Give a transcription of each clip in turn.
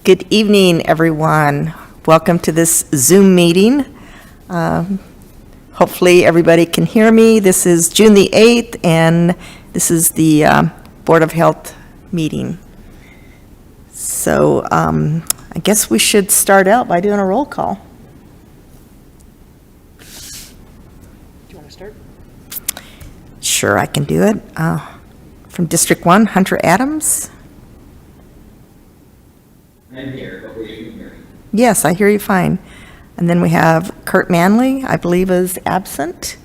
Good evening, everyone. Welcome to this Zoom meeting. Hopefully everybody can hear me. This is June the 8th, and this is the Board of Health meeting. So I guess we should start out by doing a roll call. Do you want to start? Sure, I can do it. From District 1, Hunter Adams. I'm here. Hopefully you can hear me. Yes, I hear you fine. And then we have Kurt Manley, I believe is absent.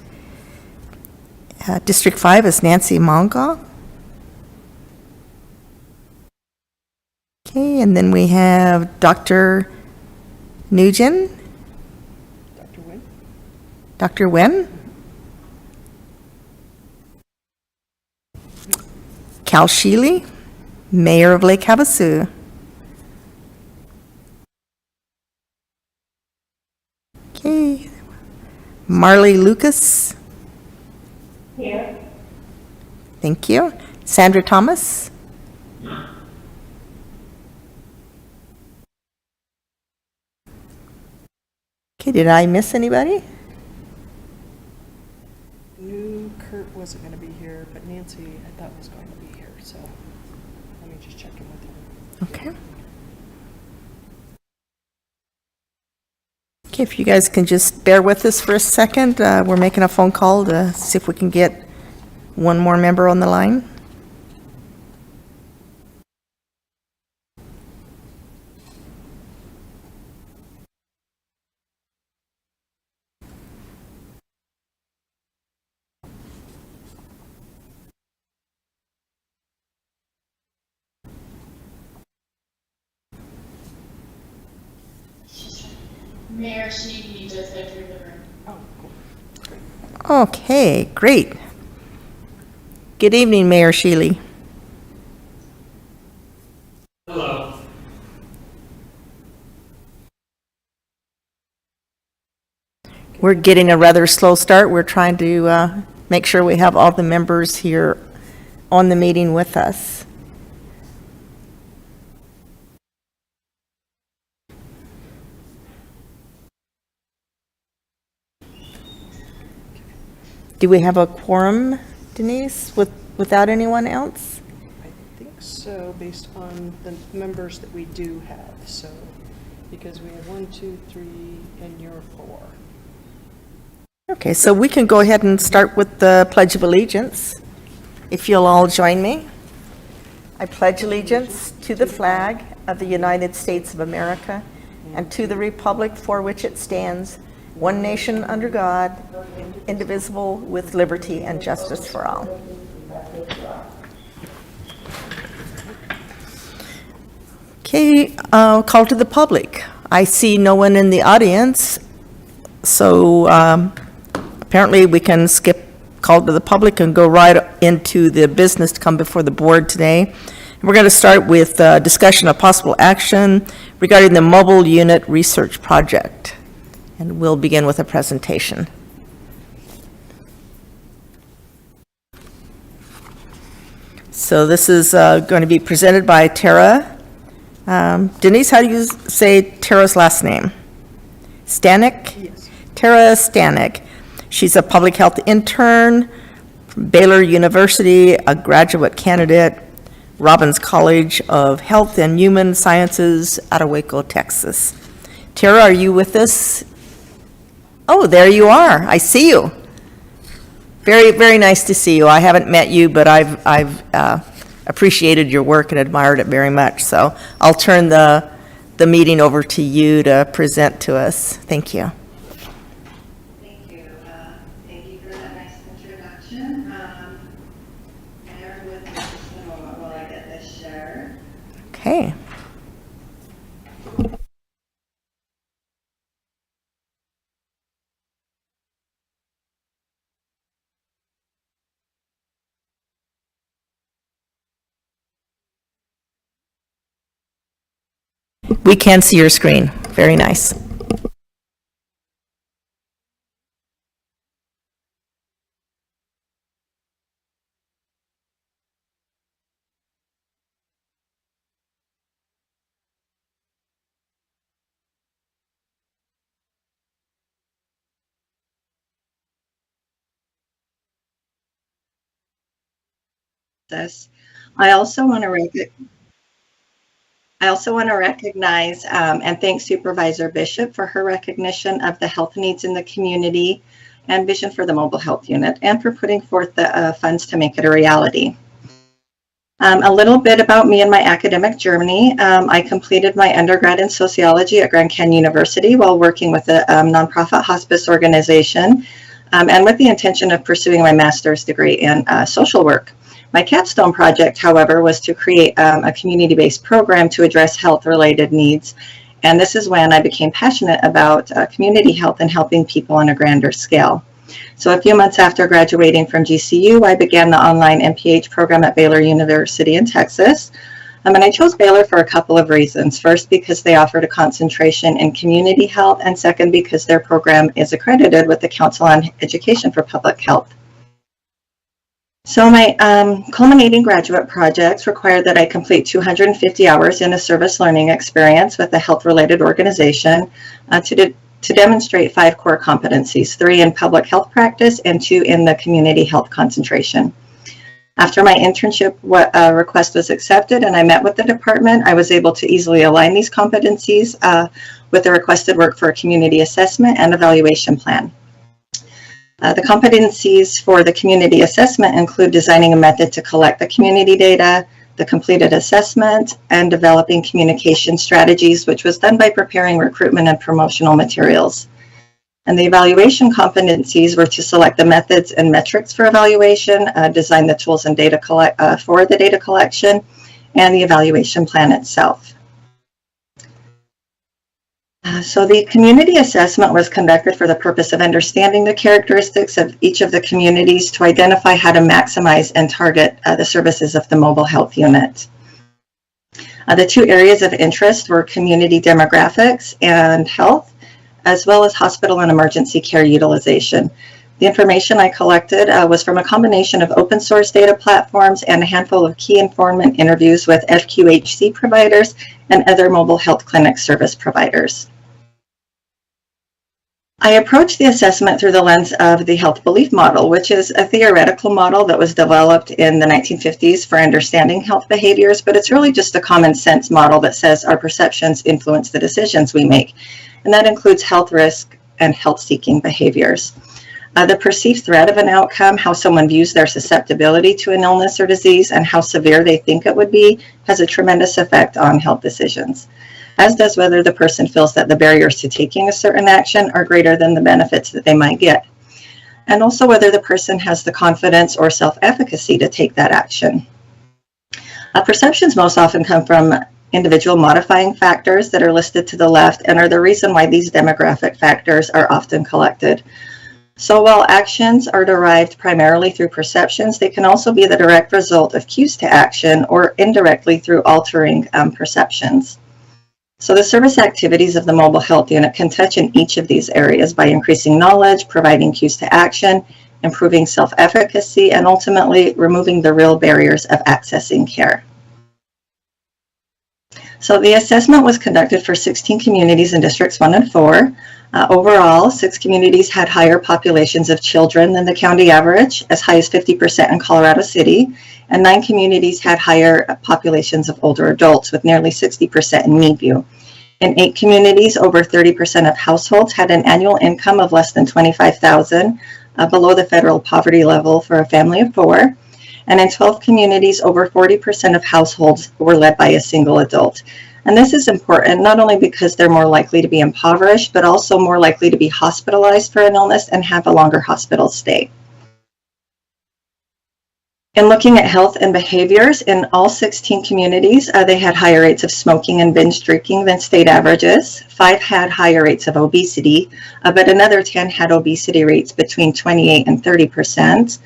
District 5 is Nancy Monga. Okay, and then we have Dr. Nugent. Dr. Wynn? Dr. Wen. Cal Sheely, Mayor of Lake Havasu. Okay. Marley Lucas. Here. Thank you. Sandra Thomas. Okay, did I miss anybody? Knew Kurt wasn't going to be here, but Nancy I thought was going to be here, so let me just check in with her. Okay. Okay, if you guys can just bear with us for a second, we're making a phone call to see if we can get one more member on the line. Mayor Sheedy just entered the room. Oh, cool. Great. Okay, great. Good evening, Mayor Sheely. Hello. We're getting a rather slow start. We're trying to make sure we have all the members here on the meeting with us. Do we have a quorum, Denise, without anyone else? I think so, based on the members that we do have, so, because we have 1, 2, 3, and you're 4. Okay, so we can go ahead and start with the Pledge of Allegiance, if you'll all join me. I pledge allegiance to the flag of the United States of America and to the republic for which it stands, one nation under God, indivisible, with liberty and justice for all. Okay, call to the public. I see no one in the audience, so apparently we can skip call to the public and go right into the business to come before the board today. We're going to start with discussion of possible action regarding the mobile unit research project. And we'll begin with a presentation. So this is going to be presented by Tara. Denise, how do you say Tara's last name? Stanek? Yes. Tara Stanek. She's a public health intern from Baylor University, a graduate candidate, Robbins College of Health and Human Sciences out of Waco, Texas. Tara, are you with us? Oh, there you are. I see you. Very, very nice to see you. I haven't met you, but I've appreciated your work and admired it very much. So I'll turn the meeting over to you to present to us. Thank you. Thank you. Thank you for that nice introduction. Bear with me just a moment while I get this shared. Okay. We can see your screen. Very nice. this. I also want to recognize and thank Supervisor Bishop for her recognition of the health needs in the community and vision for the mobile health unit, and for putting forth the funds to make it a reality. A little bit about me and my academic journey. I completed my undergrad in sociology at Grand Canyon University while working with a nonprofit hospice organization, and with the intention of pursuing my master's degree in social work. My capstone project, however, was to create a community-based program to address health-related needs. And this is when I became passionate about community health and helping people on a grander scale. So a few months after graduating from GCU, I began the online MPH program at Baylor University in Texas. And I chose Baylor for a couple of reasons. First, because they offered a concentration in community health, and second, because their program is accredited with the Council on Education for Public Health. So my culminating graduate projects required that I complete 250 hours in a service learning experience with a health-related organization to demonstrate 5 core competencies, 3 in public health practice and 2 in the community health concentration. After my internship request was accepted and I met with the department, I was able to easily align these competencies with the requested work for a community assessment and evaluation plan. The competencies for the community assessment include designing a method to collect the community data, the completed assessment, and developing communication strategies, which was done by preparing recruitment and promotional materials. And the evaluation competencies were to select the methods and metrics for evaluation, design the tools and data for the data collection, and the evaluation plan itself. So the community assessment was conducted for the purpose of understanding the characteristics of each of the communities to identify how to maximize and target the services of the mobile health unit. The 2 areas of interest were community demographics and health, as well as hospital and emergency care utilization. The information I collected was from a combination of open source data platforms and a handful of key informant interviews with FQHC providers and other mobile health clinic service providers. I approached the assessment through the lens of the health belief model, which is a theoretical model that was developed in the 1950s for understanding health behaviors, but it's really just a common sense model that says our perceptions influence the decisions we make, and that includes health risk and health-seeking behaviors. The perceived threat of an outcome, how someone views their susceptibility to an illness or disease, and how severe they think it would be, has a tremendous effect on health decisions, as does whether the person feels that the barriers to taking a certain action are greater than the benefits that they might get, and also whether the person has the confidence or self-efficacy to take that action. Perceptions most often come from individual modifying factors that are listed to the left and are the reason why these demographic factors are often collected. So while actions are derived primarily through perceptions, they can also be the direct result of cues to action or indirectly through altering perceptions. So the service activities of the mobile health unit can touch in each of these areas by increasing knowledge, providing cues to action, improving self-efficacy, and ultimately removing the real barriers of accessing care. So the assessment was conducted for 16 communities in districts 1 and 4. Overall, 6 communities had higher populations of children than the county average, as high as 50% in Colorado City, and 9 communities had higher populations of older adults, with nearly 60% in Meadview. In 8 communities, over 30% of households had an annual income of less than $25,000, below the federal poverty level for a family of 4. And in 12 communities, over 40% of households were led by a single adult. And this is important not only because they're more likely to be impoverished, but also more likely to be hospitalized for an illness and have a longer hospital stay. In looking at health and behaviors, in all 16 communities, they had higher rates of smoking and binge drinking than state averages. 5 had higher rates of obesity, but another 10 had obesity rates between 28 and 30%.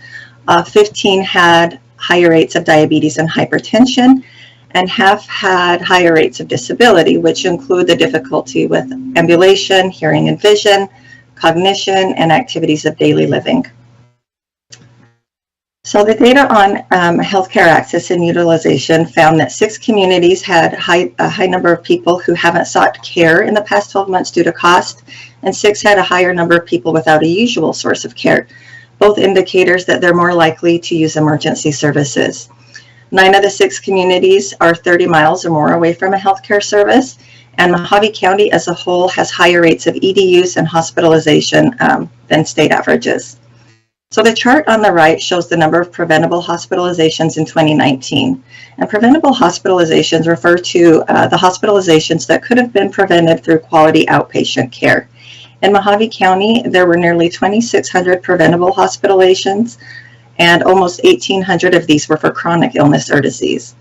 15 had higher rates of diabetes and hypertension, and half had higher rates of disability, which include the difficulty with ambulation, hearing and vision, cognition, and activities of daily living. So the data on healthcare access and utilization found that 6 communities had a high number of people who haven't sought care in the past 12 months due to cost, and 6 had a higher number of people without a usual source of care, both indicators that they're more likely to use emergency services. 9 of the 6 communities are 30 miles or more away from a healthcare service, and Mohave County as a whole has higher rates of ED use and hospitalization than state averages. So the chart on the right shows the number of preventable hospitalizations in 2019. And preventable hospitalizations refer to the hospitalizations that could have been prevented through quality outpatient care. In Mohave County, there were nearly 2,600 preventable hospitalizations, and almost 1,800 of these were for chronic illness or disease.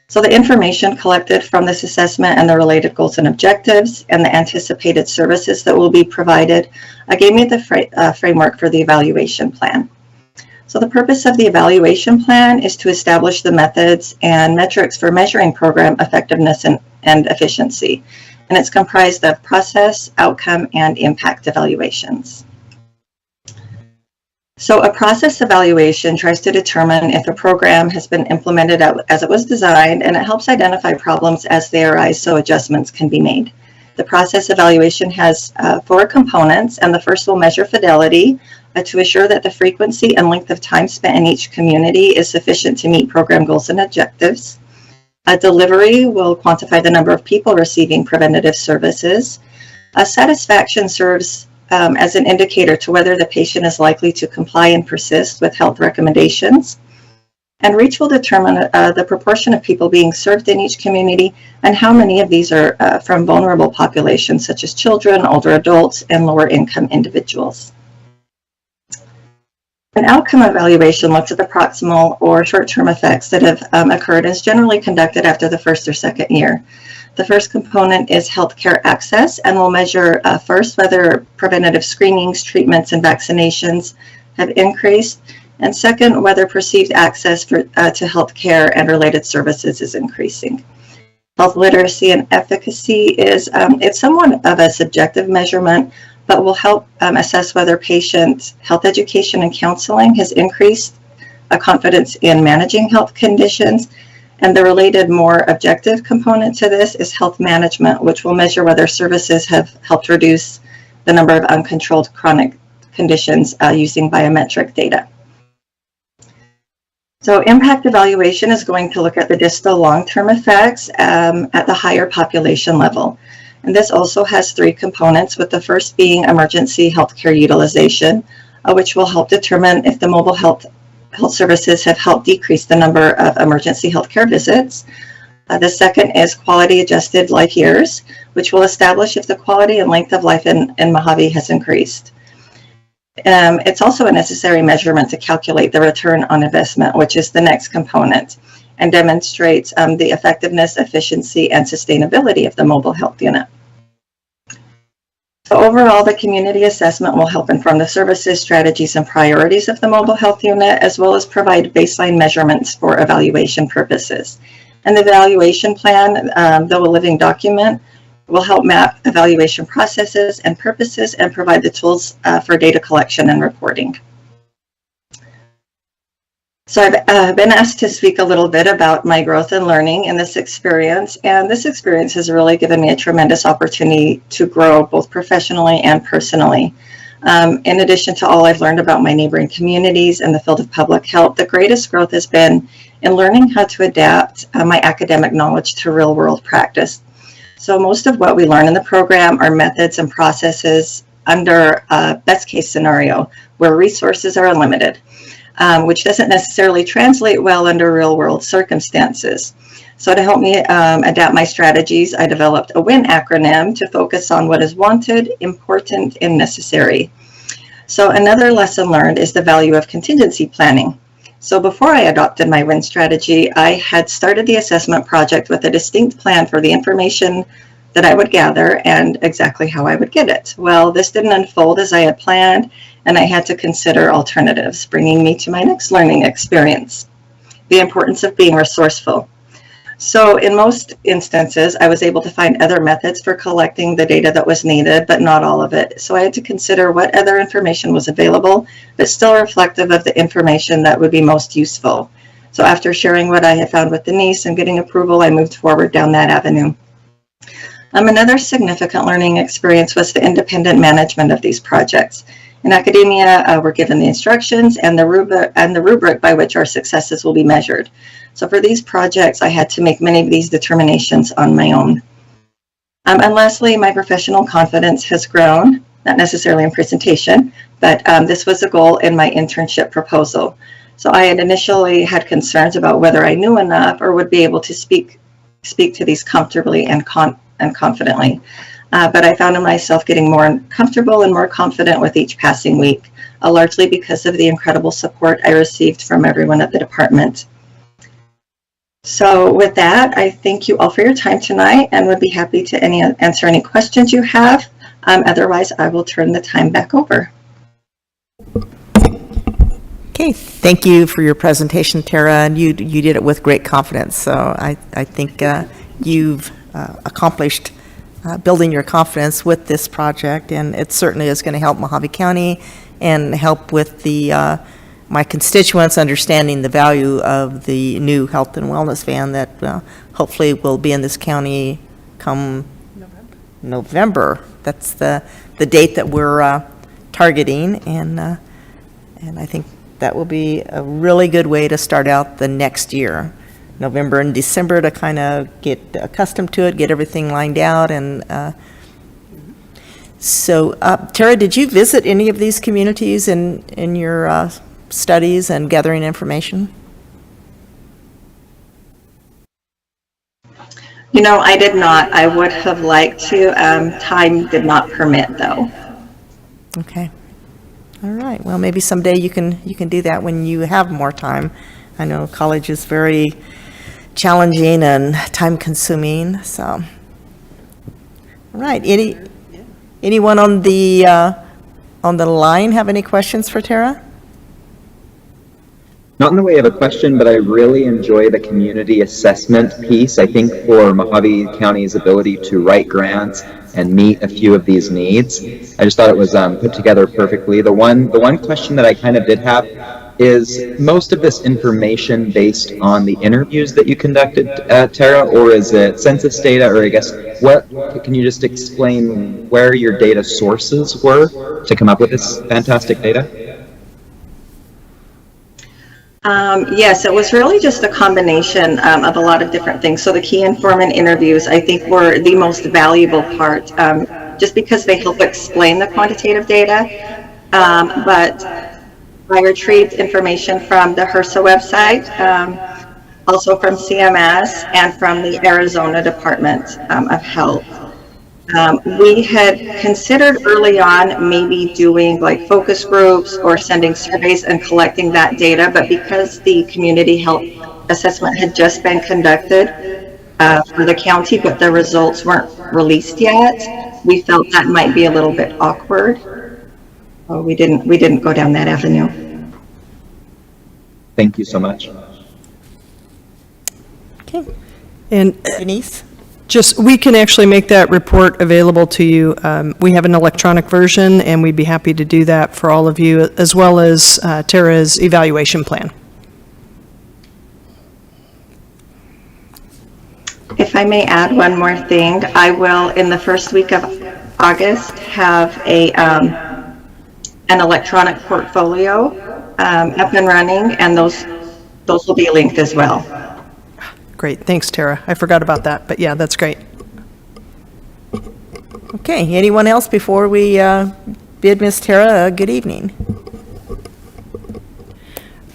So the information collected from this assessment and the related goals and objectives and the anticipated services that will be provided gave me the framework for the evaluation plan. So the purpose of the evaluation plan is to establish the methods and metrics for measuring program effectiveness and efficiency. And it's comprised of process, outcome, and impact evaluations. So a process evaluation tries to determine if a program has been implemented as it was designed, and it helps identify problems as they arise so adjustments can be made. The process evaluation has 4 components, and the first will measure fidelity to assure that the frequency and length of time spent in each community is sufficient to meet program goals and objectives. Delivery will quantify the number of people receiving preventative services. Satisfaction serves as an indicator to whether the patient is likely to comply and persist with health recommendations. And reach will determine the proportion of people being served in each community and how many of these are from vulnerable populations such as children, older adults, and lower income individuals. An outcome evaluation looks at the proximal or short-term effects that have occurred and is generally conducted after the first or second year. The first component is healthcare access, and we'll measure first whether preventative screenings, treatments, and vaccinations have increased, and second, whether perceived access to healthcare and related services is increasing. Health literacy and efficacy is it's somewhat of a subjective measurement, but will help assess whether patient health education and counseling has increased confidence in managing health conditions. And the related, more objective component to this is health management, which will measure whether services have helped reduce the number of uncontrolled chronic conditions using biometric data. So impact evaluation is going to look at the distal long-term effects at the higher population level. And this also has 3 components, with the first being emergency healthcare utilization, which will help determine if the mobile health services have helped decrease the number of emergency healthcare visits. The second is quality adjusted life years, which will establish if the quality and length of life in Mohave has increased. It's also a necessary measurement to calculate the return on investment, which is the next component, and demonstrates the effectiveness, efficiency, and sustainability of the mobile health unit. So overall, the community assessment will help inform the services, strategies, and priorities of the mobile health unit, as well as provide baseline measurements for evaluation purposes. And the evaluation plan, though a living document, will help map evaluation processes and purposes and provide the tools for data collection and reporting. So I've been asked to speak a little bit about my growth and learning in this experience, and this experience has really given me a tremendous opportunity to grow both professionally and personally. In addition to all I've learned about my neighboring communities and the field of public health, the greatest growth has been in learning how to adapt my academic knowledge to real-world practice. So most of what we learn in the program are methods and processes under a best-case scenario where resources are unlimited. Which doesn't necessarily translate well under real-world circumstances. So to help me adapt my strategies, I developed a WIN acronym to focus on what is wanted, important, and necessary. So another lesson learned is the value of contingency planning. So before I adopted my WIN strategy, I had started the assessment project with a distinct plan for the information that I would gather and exactly how I would get it. Well, this didn't unfold as I had planned, and I had to consider alternatives, bringing me to my next learning experience, the importance of being resourceful. So in most instances, I was able to find other methods for collecting the data that was needed, but not all of it. So I had to consider what other information was available, but still reflective of the information that would be most useful. So after sharing what I had found with Denise and getting approval, I moved forward down that avenue. Another significant learning experience was the independent management of these projects. In academia, we're given the instructions and the rubric by which our successes will be measured. So for these projects, I had to make many of these determinations on my own. And lastly, my professional confidence has grown, not necessarily in presentation, but this was a goal in my internship proposal. So I had initially had concerns about whether I knew enough or would be able to speak to these comfortably and confidently. But I found myself getting more comfortable and more confident with each passing week, largely because of the incredible support I received from everyone at the department. So with that, I thank you all for your time tonight and would be happy to answer any questions you have. Otherwise, I will turn the time back over. Okay, thank you for your presentation, Tara, and you did it with great confidence. So I think you've accomplished building your confidence with this project, and it certainly is going to help Mohave County and help with the my constituents understanding the value of the new health and wellness van that hopefully will be in this county come November. That's the date that we're targeting, and I think that will be a really good way to start out the next year, November and December, to kind of get accustomed to it, get everything lined out. And so, Tara, did you visit any of these communities in your studies and gathering information? You know, I did not. I would have liked to. Time did not permit, though. Okay. All right. Well, maybe someday you can do that when you have more time. I know college is very challenging and time-consuming. So, all right. Anyone on the line have any questions for Tara? Not in the way of a question, but I really enjoy the community assessment piece. I think for Mohave County's ability to write grants and meet a few of these needs, I just thought it was put together perfectly. The one question that I kind of did have is most of this information based on the interviews that you conducted, Tara, or is it census data, or I guess what, can you just explain where your data sources were to come up with this fantastic data? Yes, it was really just a combination of a lot of different things. So the key informant interviews, I think, were the most valuable part, just because they help explain the quantitative data. But I retrieved information from the HRSA website, also from CMS, and from the Arizona Department of Health. We had considered early on maybe doing like focus groups or sending surveys and collecting that data, but because the community health assessment had just been conducted for the county, but the results weren't released yet, we felt that might be a little bit awkward. So we didn't go down that avenue. Thank you so much. Okay. And Denise? we can actually make that report available to you. We have an electronic version, and we'd be happy to do that for all of you, as well as Tara's evaluation plan. If I may add one more thing, I will, in the first week of August, have an electronic portfolio up and running, and those will be linked as well. Great, thanks, Tara. I forgot about that, but yeah, that's great. Okay, anyone else before we bid Ms. Tara a good evening?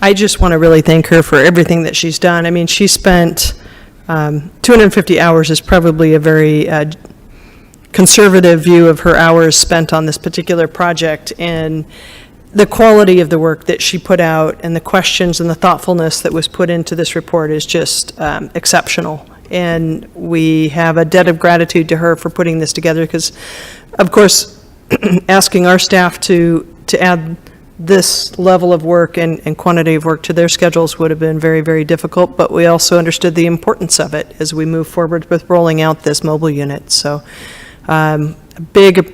I just want to really thank her for everything that she's done. I mean, she spent 250 hours is probably a very conservative view of her hours spent on this particular project, and the quality of the work that she put out and the questions and the thoughtfulness that was put into this report is just exceptional. And we have a debt of gratitude to her for putting this together, because, of course, asking our staff to add this level of work and quantity of work to their schedules would have been very, very difficult, but we also understood the importance of it as we move forward with rolling out this mobile unit. So big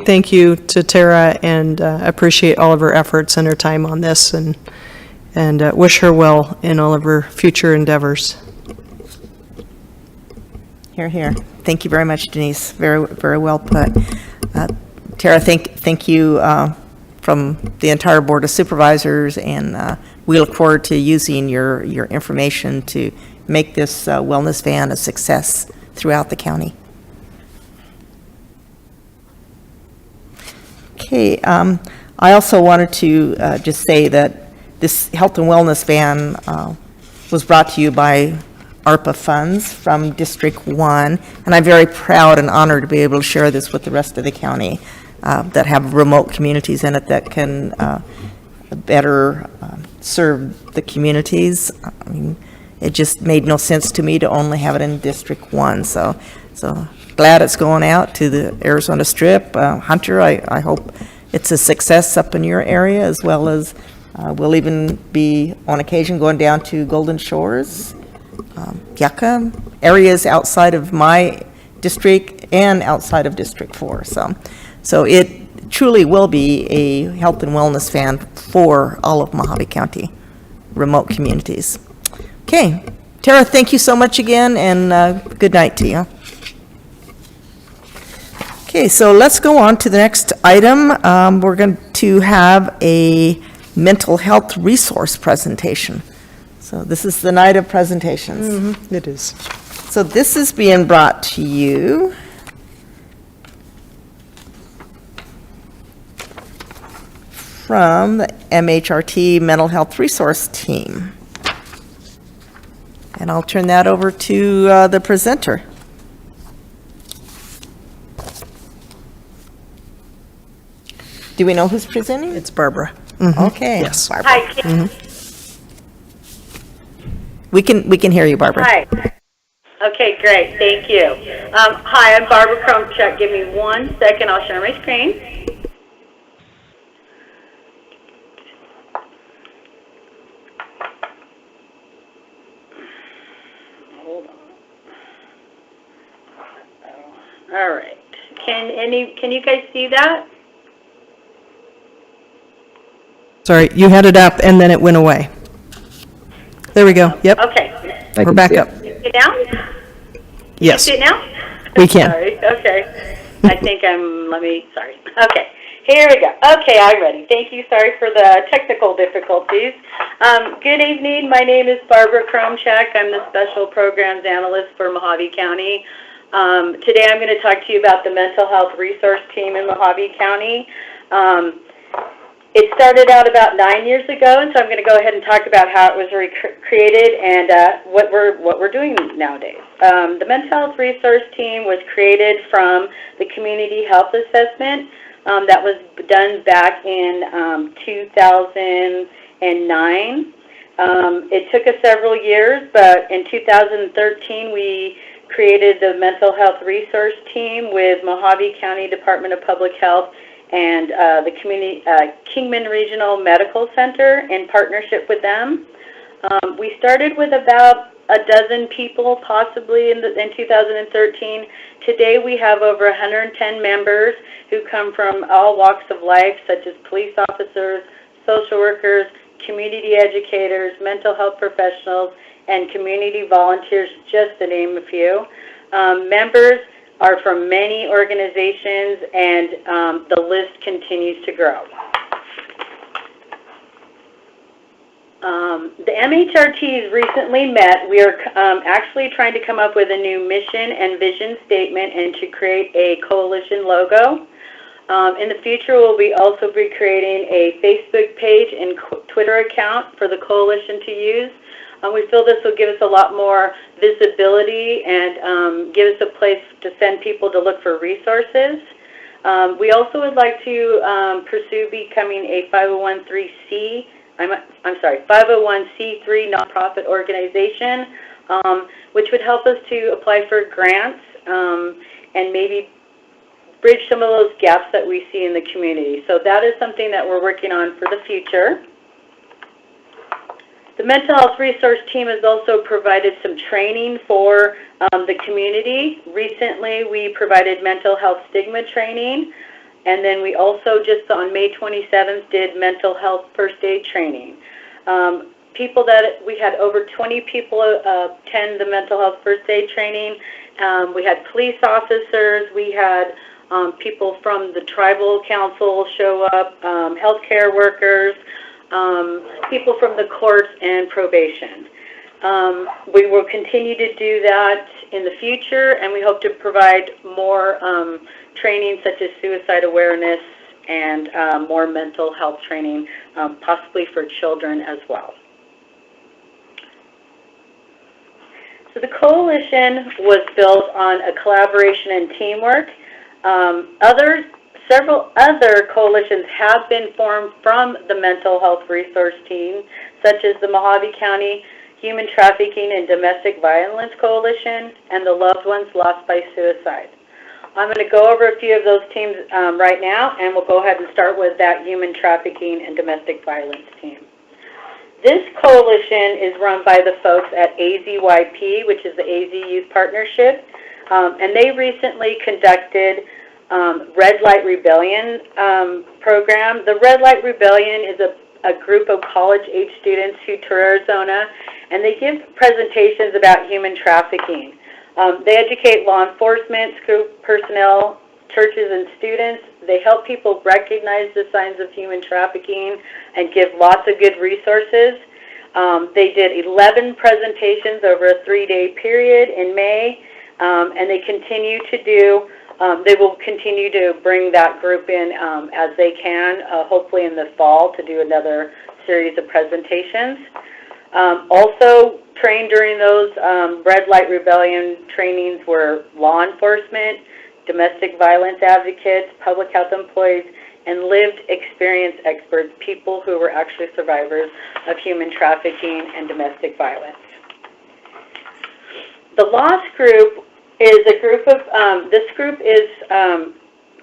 thank you to Tara, and appreciate all of her efforts and her time on this, and wish her well in all of her future endeavors. Hear, hear. Thank you very much, Denise. Very, very well put. Tara, thank you from the entire Board of Supervisors and we look forward to using your information to make this wellness van a success throughout the county. Okay, I also wanted to just say that this health and wellness van was brought to you by ARPA funds from District 1, and I'm very proud and honored to be able to share this with the rest of the county that have remote communities in it that can better serve the communities. I mean, it just made no sense to me to only have it in District 1, so glad it's going out to the Arizona Strip. Hunter, I hope it's a success up in your area, as well as we'll even be on occasion going down to Golden Shores, Yucca, areas outside of my district and outside of District 4. So it truly will be a health and wellness van for all of Mohave County remote communities. Okay, Tara, thank you so much again, and good night to you. Okay, so let's go on to the next item. We're going to have a mental health resource presentation. So this is the night of presentations. It is. So this is being brought to you from the MHRT Mental Health Resource Team. And I'll turn that over to the presenter. Do we know who's presenting? It's Barbara. Okay. Yes. Barbara. Hi. We can hear you, Barbara. Hi. Okay, great. Thank you. Hi, I'm Barbara Kromchuk. Give me 1 second. I'll share my screen. Hold on. All right. Can you guys see that? Sorry, you had it up and then it went away. There we go. Yep. Okay. I We're can back see up. it. See it now? Yes. See it now? We can. Sorry. Okay. I think sorry. Okay. Here we go. Okay, I'm ready. Thank you. Sorry for the technical difficulties. Good evening. My name is Barbara Kromchak. I'm the Special Programs Analyst for Mohave County. Today I'm going to talk to you about the Mental Health Resource Team in Mohave County. It started out about 9 years ago, and so I'm going to go ahead and talk about how it was created and what we're doing nowadays. The Mental Health Resource Team was created from the Community Health Assessment that was done back in 2009. It took us several years, but in 2013 we created the Mental Health Resource Team with Mohave County Department of Public Health and the Kingman Regional Medical Center in partnership with them. We started with about a dozen people, possibly in 2013. Today we have over 110 members who come from all walks of life, such as police officers, social workers, community educators, mental health professionals, and community volunteers, just to name a few. Members are from many organizations, and the list continues to grow. The MHRTs recently met. We are actually trying to come up with a new mission and vision statement and to create a coalition logo. In the future, we'll also be creating a Facebook page and Twitter account for the coalition to use. We feel this will give us a lot more visibility and give us a place to send people to look for resources. We also would like to pursue becoming a 501c3 nonprofit organization, which would help us to apply for grants and maybe bridge some of those gaps that we see in the community. So that is something that we're working on for the future. The Mental Health Resource Team has also provided some training for the community. Recently, we provided mental health stigma training, and then we also just on May 27th did mental health first aid training. We had over 20 people attend the mental health first aid training. We had police officers, we had people from the tribal council show up, healthcare workers, people from the courts, and probation. We will continue to do that in the future, and we hope to provide more training such as suicide awareness and more mental health training, possibly for children as well. So the coalition was built on a collaboration and teamwork. Several other coalitions have been formed from the Mental Health Resource Team, such as the Mohave County Human Trafficking and Domestic Violence Coalition and the Loved Ones Lost by Suicide. I'm going to go over a few of those teams right now, and we'll go ahead and start with that Human Trafficking and Domestic Violence team. This coalition is run by the folks at AZYP, which is the AZ Youth Partnership, and they recently conducted Red Light Rebellion program. The Red Light Rebellion is a group of college-age students who tour Arizona, and they give presentations about human trafficking. They educate law enforcement, school personnel, churches, and students. They help people recognize the signs of human trafficking and give lots of good resources. They did 11 presentations over a 3-day period in May, and they continue to do. They will continue to bring that group in as they can, hopefully in the fall, to do another series of presentations. Also trained during those Red Light Rebellion trainings were law enforcement, domestic violence advocates, public health employees, and lived experience experts, people who were actually survivors of human trafficking and domestic violence. The LOST group is a group of, this group is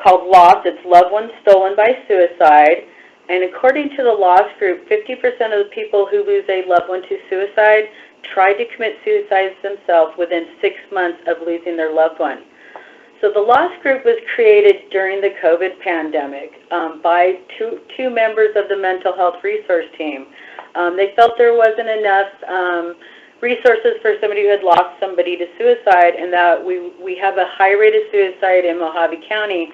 called LOST. It's Loved Ones Stolen by Suicide. And according to the LOST group, 50% of the people who lose a loved one to suicide tried to commit suicide themselves within 6 months of losing their loved one. So the LOST group was created during the COVID pandemic by two members of the Mental Health Resource Team. They felt there wasn't enough resources for somebody who had lost somebody to suicide, and that we have a high rate of suicide in Mohave County.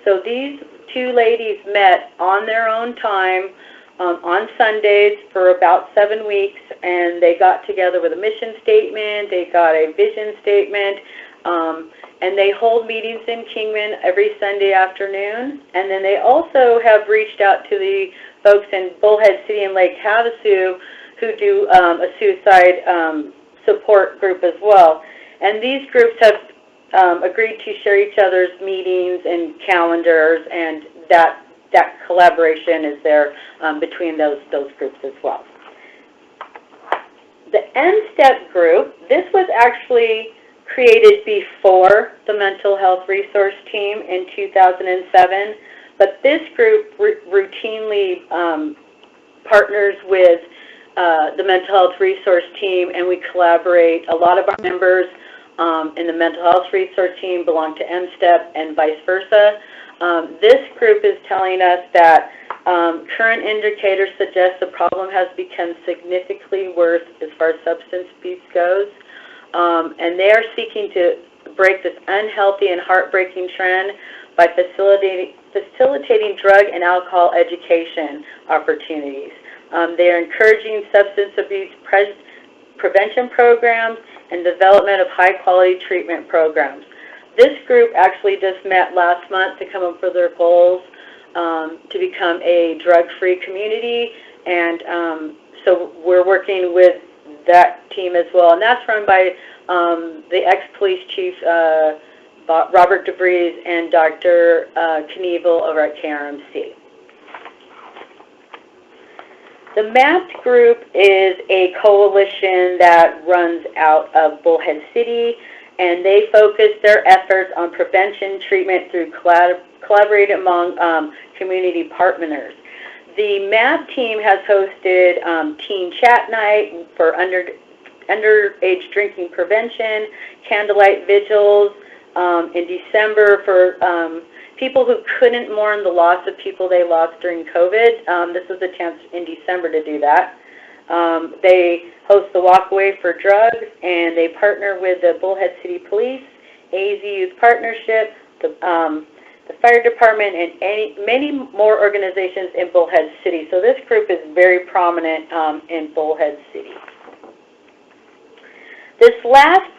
So these two ladies met on their own time on Sundays for about 7 weeks, and they got together with a mission statement, they got a vision statement, and they hold meetings in Kingman every Sunday afternoon. And then they also have reached out to the folks in Bullhead City and Lake Havasu who do a suicide support group as well. And these groups have agreed to share each other's meetings and calendars, and that collaboration is there between those groups as well. The NSTEP group, this was actually created before the Mental Health Resource Team in 2007, but this group routinely partners with the Mental Health Resource Team, and we collaborate. A lot of our members in the Mental Health Resource Team belong to MSTEP and vice versa. This group is telling us that current indicators suggest the problem has become significantly worse as far as substance abuse goes, and they are seeking to break this unhealthy and heartbreaking trend by facilitating drug and alcohol education opportunities. They are encouraging substance abuse prevention programs and development of high-quality treatment programs. This group actually just met last month to come up with their goals to become a drug-free community, and so we're working with that team as well. And that's run by the ex-police chief, Robert DeVries, and Dr. Knievel over at KRMC. The MAPT group is a coalition that runs out of Bullhead City, and they focus their efforts on prevention treatment through collaborating among community partners. The MAPT team has hosted teen chat night for underage drinking prevention, candlelight vigils in December for people who couldn't mourn the loss of people they lost during COVID. This was a chance in December to do that. They host the Walk Away for Drugs, and they partner with the Bullhead City Police, AZ Youth Partnership, the the fire department, and many more organizations in Bullhead City. So this group is very prominent in Bullhead City. This last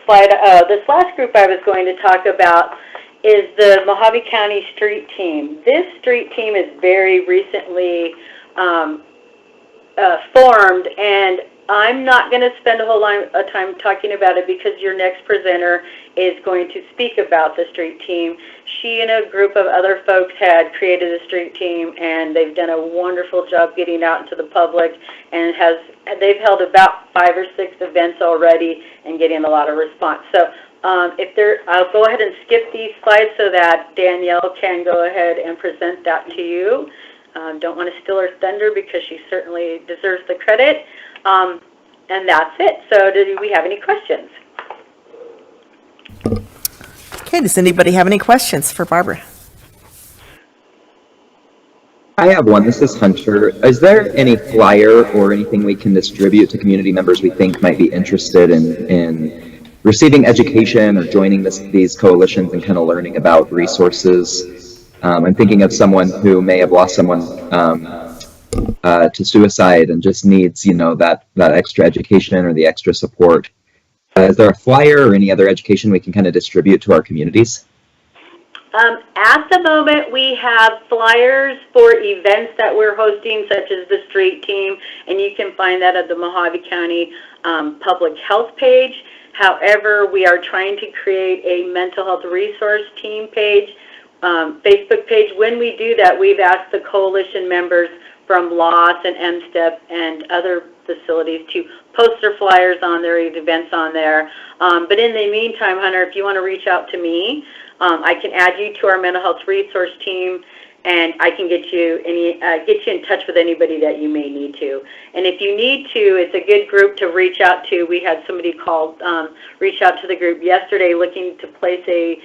slide, this last group I was going to talk about is the Mohave County Street Team. This street team is very recently formed, and I'm not going to spend a whole lot of time talking about it because your next presenter is going to speak about the street team. She and a group of other folks had created a street team, and they've done a wonderful job getting out into the public, and they've held about 5 or 6 events already and getting a lot of response. So I'll go ahead and skip these slides so that Danielle can go ahead and present that to you. Don't want to steal her thunder because she certainly deserves the credit. And that's it. So do we have any questions? Okay, does anybody have any questions for Barbara? I have one. This is Hunter. Is there any flyer or anything we can distribute to community members we think might be interested in receiving education or joining these coalitions and kind of learning about resources? I'm thinking of someone who may have lost someone to suicide and just needs, that extra education or the extra support. Is there a flyer or any other education we can kind of distribute to our communities? At the moment, we have flyers for events that we're hosting, such as the street team, and you can find that at the Mohave County Public Health page. However, we are trying to create a mental health resource team page, Facebook page. When we do that, we've asked the coalition members from LOS and MSTEP and other facilities to post their flyers on their events on there. But in the meantime, Hunter, if you want to reach out to me, I can add you to our mental health resource team, and I can get you in touch with anybody that you may need to. And if you need to, it's a good group to reach out to. We had somebody reach out to the group yesterday looking to place a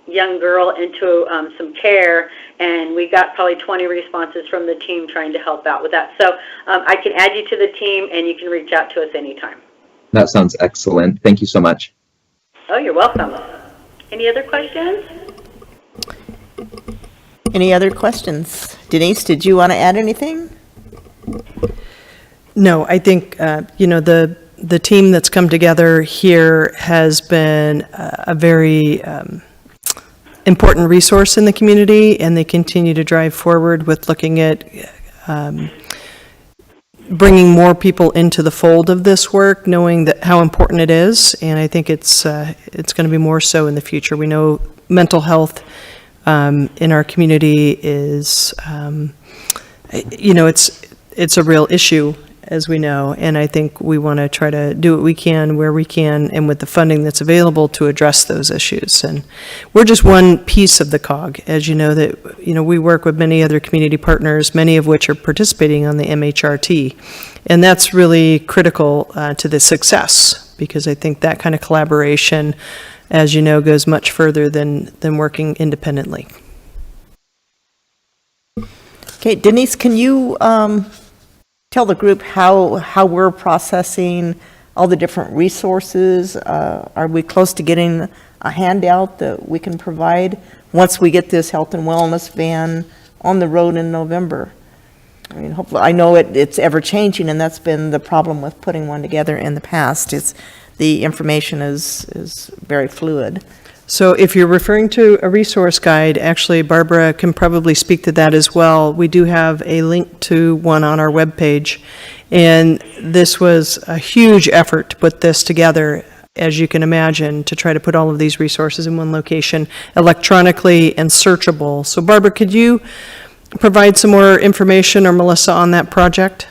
young girl into some care, and we got probably 20 responses from the team trying to help out with that. So I can add you to the team, and you can reach out to us anytime. That sounds excellent. Thank you so much. Oh, you're welcome. Any other questions? Any other questions? Denise, did you want to add anything? No, I think, the team that's come together here has been a very important resource in the community, and they continue to drive forward with looking at bringing more people into the fold of this work, knowing that how important it is, and I think it's going to be more so in the future. We know mental health in our community is, it's a real issue, as we know, and I think we want to try to do what we can, where we can, and with the funding that's available to address those issues. And we're just one piece of the cog, as you know, we work with many other community partners, many of which are participating on the MHRT, and that's really critical to the success, because I think that kind of collaboration, as you know, goes much further than working independently. Okay, Denise, can you tell the group how we're processing all the different resources? Are we close to getting a handout that we can provide once we get this health and wellness van on the road in November? I mean, hopefully, I know it's ever changing, and that's been the problem with putting one together in the past. The information is very fluid. So if you're referring to a resource guide, actually Barbara can probably speak to that as well. We do have a link to one on our webpage, and this was a huge effort to put this together, as you can imagine, to try to put all of these resources in one location, electronically and searchable. So Barbara, could you provide some more information, or Melissa, on that project?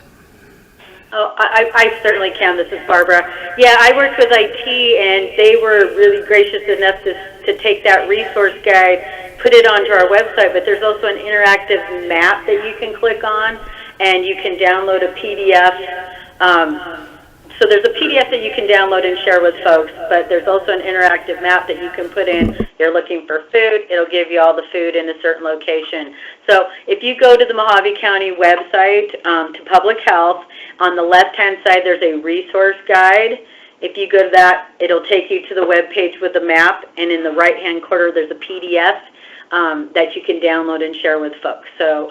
Oh, I certainly can. This is Barbara. Yeah, I worked with IT, and they were really gracious enough to take that resource guide, put it onto our website, but there's also an interactive map that you can click on, and you can download a PDF. So there's a PDF that you can download and share with folks, but there's also an interactive map that you can put in. You're looking for food, it'll give you all the food in a certain location. So if you go to the Mohave County website, to Public Health, on the left-hand side there's a resource guide. If you go to that, it'll take you to the web page with the map, and in the right-hand corner there's a PDF. that you can download and share with folks. So,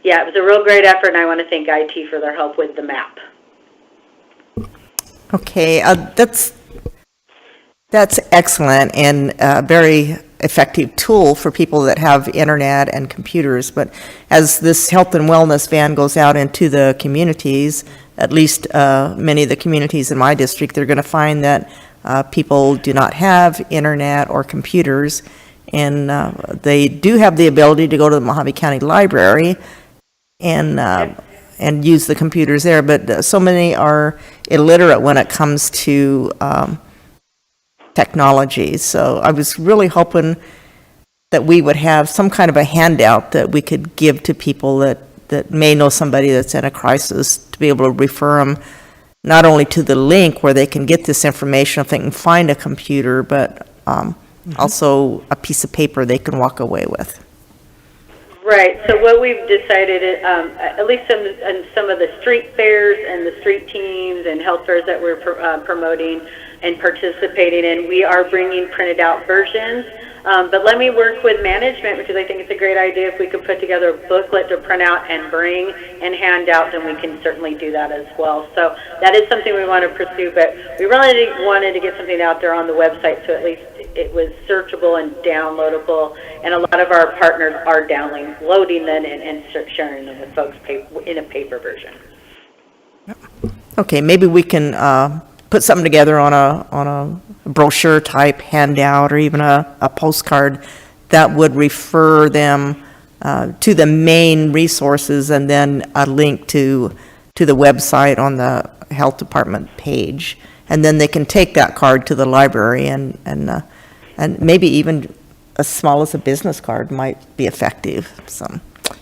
yeah, it was a real great effort, and I want to thank IT for their help with the map. Okay, that's excellent and a very effective tool for people that have internet and computers. But as this health and wellness van goes out into the communities, at least many of the communities in my district, they're going to find that people do not have internet or computers, and they do have the ability to go to the Mohave County Library and use the computers there. But so many are illiterate when it comes to technology. So I was really hoping that we would have some kind of a handout that we could give to people that may know somebody that's in a crisis, to be able to refer them not only to the link where they can get this information if they can find a computer, but also a piece of paper they can walk away with. Right. So what we've decided, at least in some of the street fairs and the street teams and health fairs that we're promoting and participating in, we are bringing printed out versions. But let me work with management, because I think it's a great idea. If we could put together a booklet to print out and bring and hand out, then we can certainly do that as well. So that is something we want to pursue, but we really wanted to get something out there on the website so at least it was searchable and downloadable. And a lot of our partners are downloading them and sharing them with folks in a paper version. Okay, maybe we can put something together on a brochure type handout, or even a postcard that would refer them to the main resources, and then a link to the website on the health department page. And then they can take that card to the library, and maybe even as small as a business card might be effective. So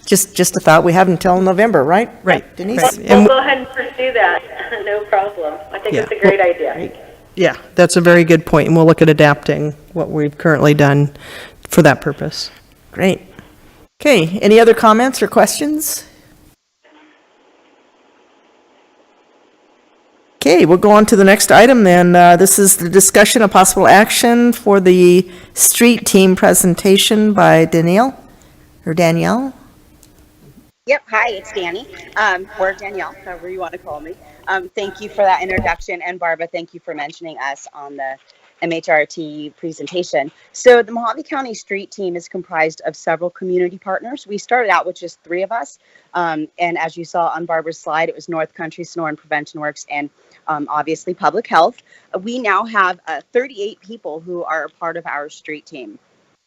just a thought. We have until November, right? Right. Denise? Right. We'll go ahead and pursue that. No problem. I think it's a great idea. Yeah, that's a very good point, and we'll look at adapting what we've currently done for that purpose. Great. Okay, any other comments or questions? Okay, we'll go on to the next item then. This is the discussion of possible action for the street team presentation by Danielle. Yep. Hi, it's Danny, or Danielle, however you want to call me. Thank you for that introduction. And Barbara, thank you for mentioning us on the MHRT presentation. So the Mohave County Street Team is comprised of several community partners. We started out with just 3 of us. And as you saw on Barbara's slide, it was North Country Snore and Prevention Works and obviously Public Health. We now have 38 people who are a part of our street team.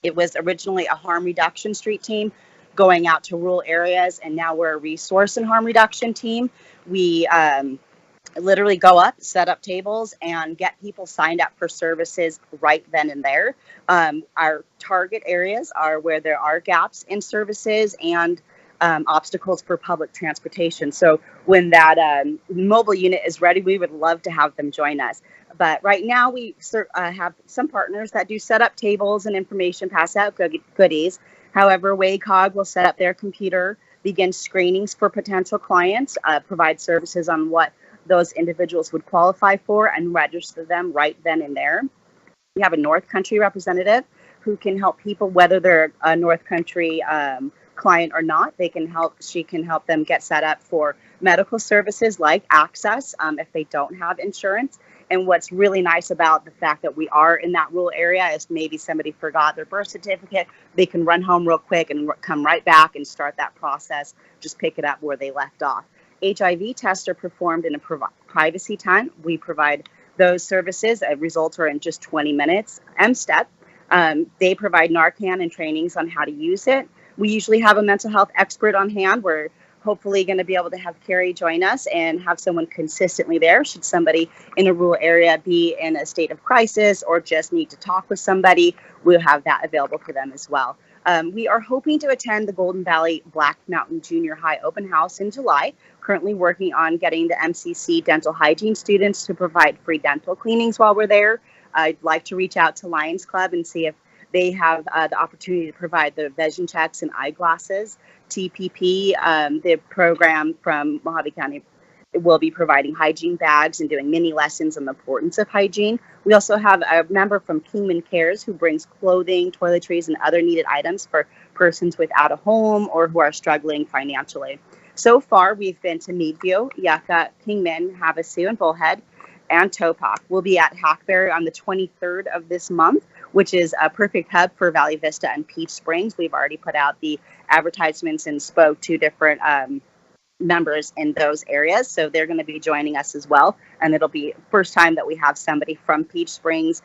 It was originally a harm reduction street team going out to rural areas, and now we're a resource and harm reduction team. We literally go up, set up tables, and get people signed up for services right then and there. Our target areas are where there are gaps in services and obstacles for public transportation. So when that mobile unit is ready, we would love to have them join us. But right now we have some partners that do set up tables and information, pass out goodies. However, WACOG will set up their computer, begin screenings for potential clients, provide services on what those individuals would qualify for, and register them right then and there. We have a North Country representative who can help people, whether they're a North Country client or not. She can help them get set up for medical services like access if they don't have insurance. And what's really nice about the fact that we are in that rural area is maybe somebody forgot their birth certificate. They can run home real quick and come right back and start that process, just pick it up where they left off. HIV tests are performed in a privacy tent. We provide those services. Results are in just 20 minutes. MSTEP, they provide Narcan and trainings on how to use it. We usually have a mental health expert on hand. We're hopefully going to be able to have Carrie join us and have someone consistently there should somebody in a rural area be in a state of crisis or just need to talk with somebody. We'll have that available for them as well. We are hoping to attend the Golden Valley Black Mountain Junior High Open House in July. Currently working on getting the MCC dental hygiene students to provide free dental cleanings while we're there. I'd like to reach out to Lions Club and see if they have the opportunity to provide the vision checks and eyeglasses. TPP, the program from Mohave County, will be providing hygiene bags and doing mini lessons on the importance of hygiene. We also have a member from Kingman Cares who brings clothing, toiletries, and other needed items for persons without a home or who are struggling financially. So far, we've been to Meadview, Yucca, Kingman, Havasu, and Bullhead, and Topak. We'll be at Hackberry on the 23rd of this month, which is a perfect hub for Valley Vista and Peach Springs. We've already put out the advertisements and spoke to different members in those areas, so they're going to be joining us as well, and it'll be first time that we have somebody from Peach Springs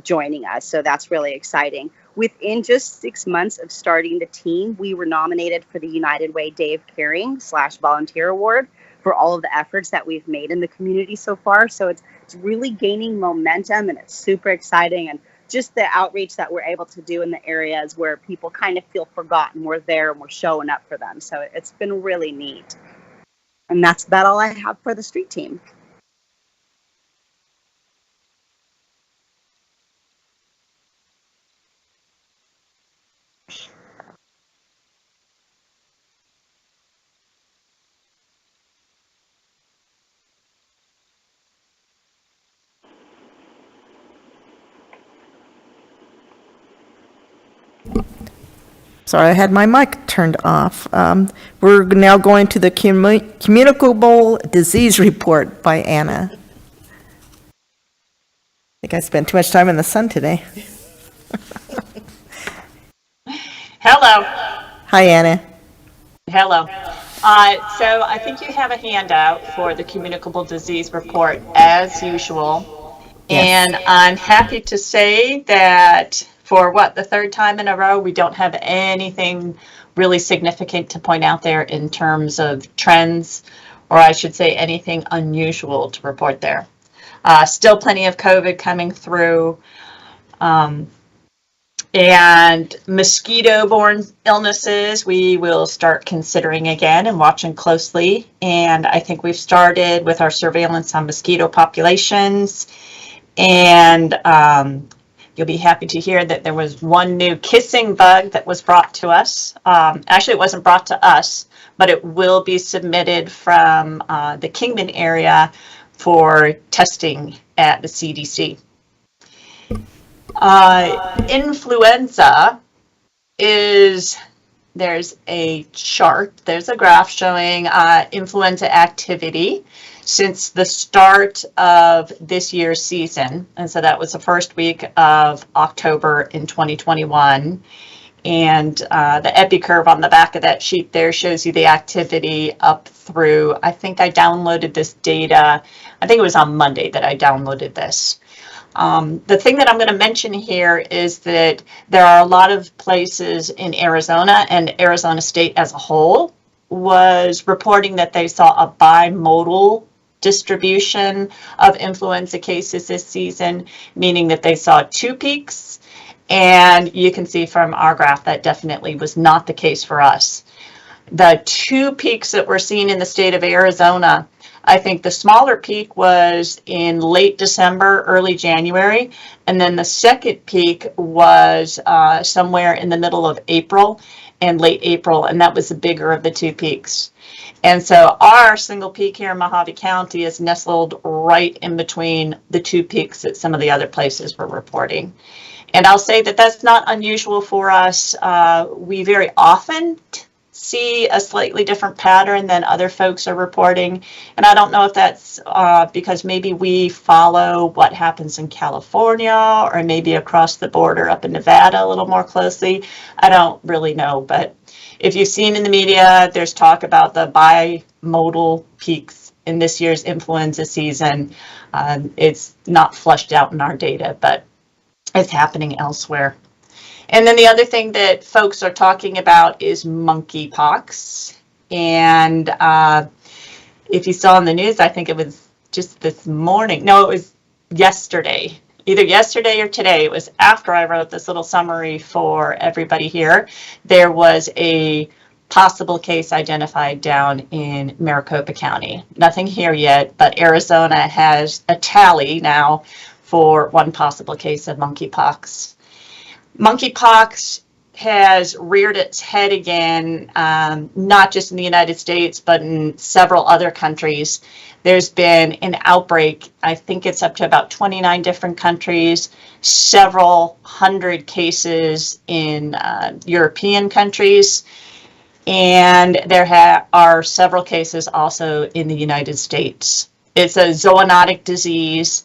joining us, so that's really exciting. Within just 6 months of starting the team, we were nominated for the United Way Dave Caring / Volunteer Award for all of the efforts that we've made in the community so far. So it's really gaining momentum, and it's super exciting, and just the outreach that we're able to do in the areas where people kind of feel forgotten, we're there and we're showing up for them. So it's been really neat. And that's about all I have for the street team. Sorry, I had my mic turned off. We're now going to the Communicable Disease Report by Anna. I think I spent too much time in the sun today. Hello. Hi, Anna. Hello. So I think you have a handout for the Communicable Disease Report as usual. Yes. And I'm happy to say that for the third time in a row, we don't have anything really significant to point out there in terms of trends, or I should say anything unusual to report there. Still plenty of COVID coming through. And mosquito-borne illnesses, we will start considering again and watching closely. And I think we've started with our surveillance on mosquito populations. And you'll be happy to hear that there was one new kissing bug that was brought to us. Actually, it wasn't brought to us, but it will be submitted from the Kingman area for testing at the CDC. Influenza there's a chart, there's a graph showing influenza activity since the start of this year's season. And so that was the first week of October in 2021. And the epi curve on the back of that sheet there shows you the activity up through, I think I downloaded this data, I think it was on Monday that I downloaded this. The thing that I'm going to mention here is that there are a lot of places in Arizona, and Arizona State as a whole was reporting that they saw a bimodal distribution of influenza cases this season, meaning that they saw two peaks. And you can see from our graph that definitely was not the case for us. The two peaks that we're seeing in the state of Arizona, I think the smaller peak was in late December, early January, and then the second peak was somewhere in the middle of April and late April, and that was the bigger of the two peaks. And so our single peak here in Mohave County is nestled right in between the two peaks that some of the other places were reporting. And I'll say that that's not unusual for us. We very often see a slightly different pattern than other folks are reporting. And I don't know if that's because maybe we follow what happens in California or maybe across the border up in Nevada a little more closely. I don't really know. But if you've seen in the media, there's talk about the bimodal peaks in this year's influenza season. It's not flushed out in our data, but it's happening elsewhere. And then the other thing that folks are talking about is monkeypox. And if you saw in the news, I think it was just this morning. No, it was yesterday. Either yesterday or today. It was after I wrote this little summary for everybody here. There was a possible case identified down in Maricopa County. Nothing here yet, but Arizona has a tally now for one possible case of monkeypox. Monkeypox has reared its head again, not just in the United States, but in several other countries. There's been an outbreak, I think it's up to about 29 different countries, several hundred cases in European countries, and there are several cases also in the United States. It's a zoonotic disease,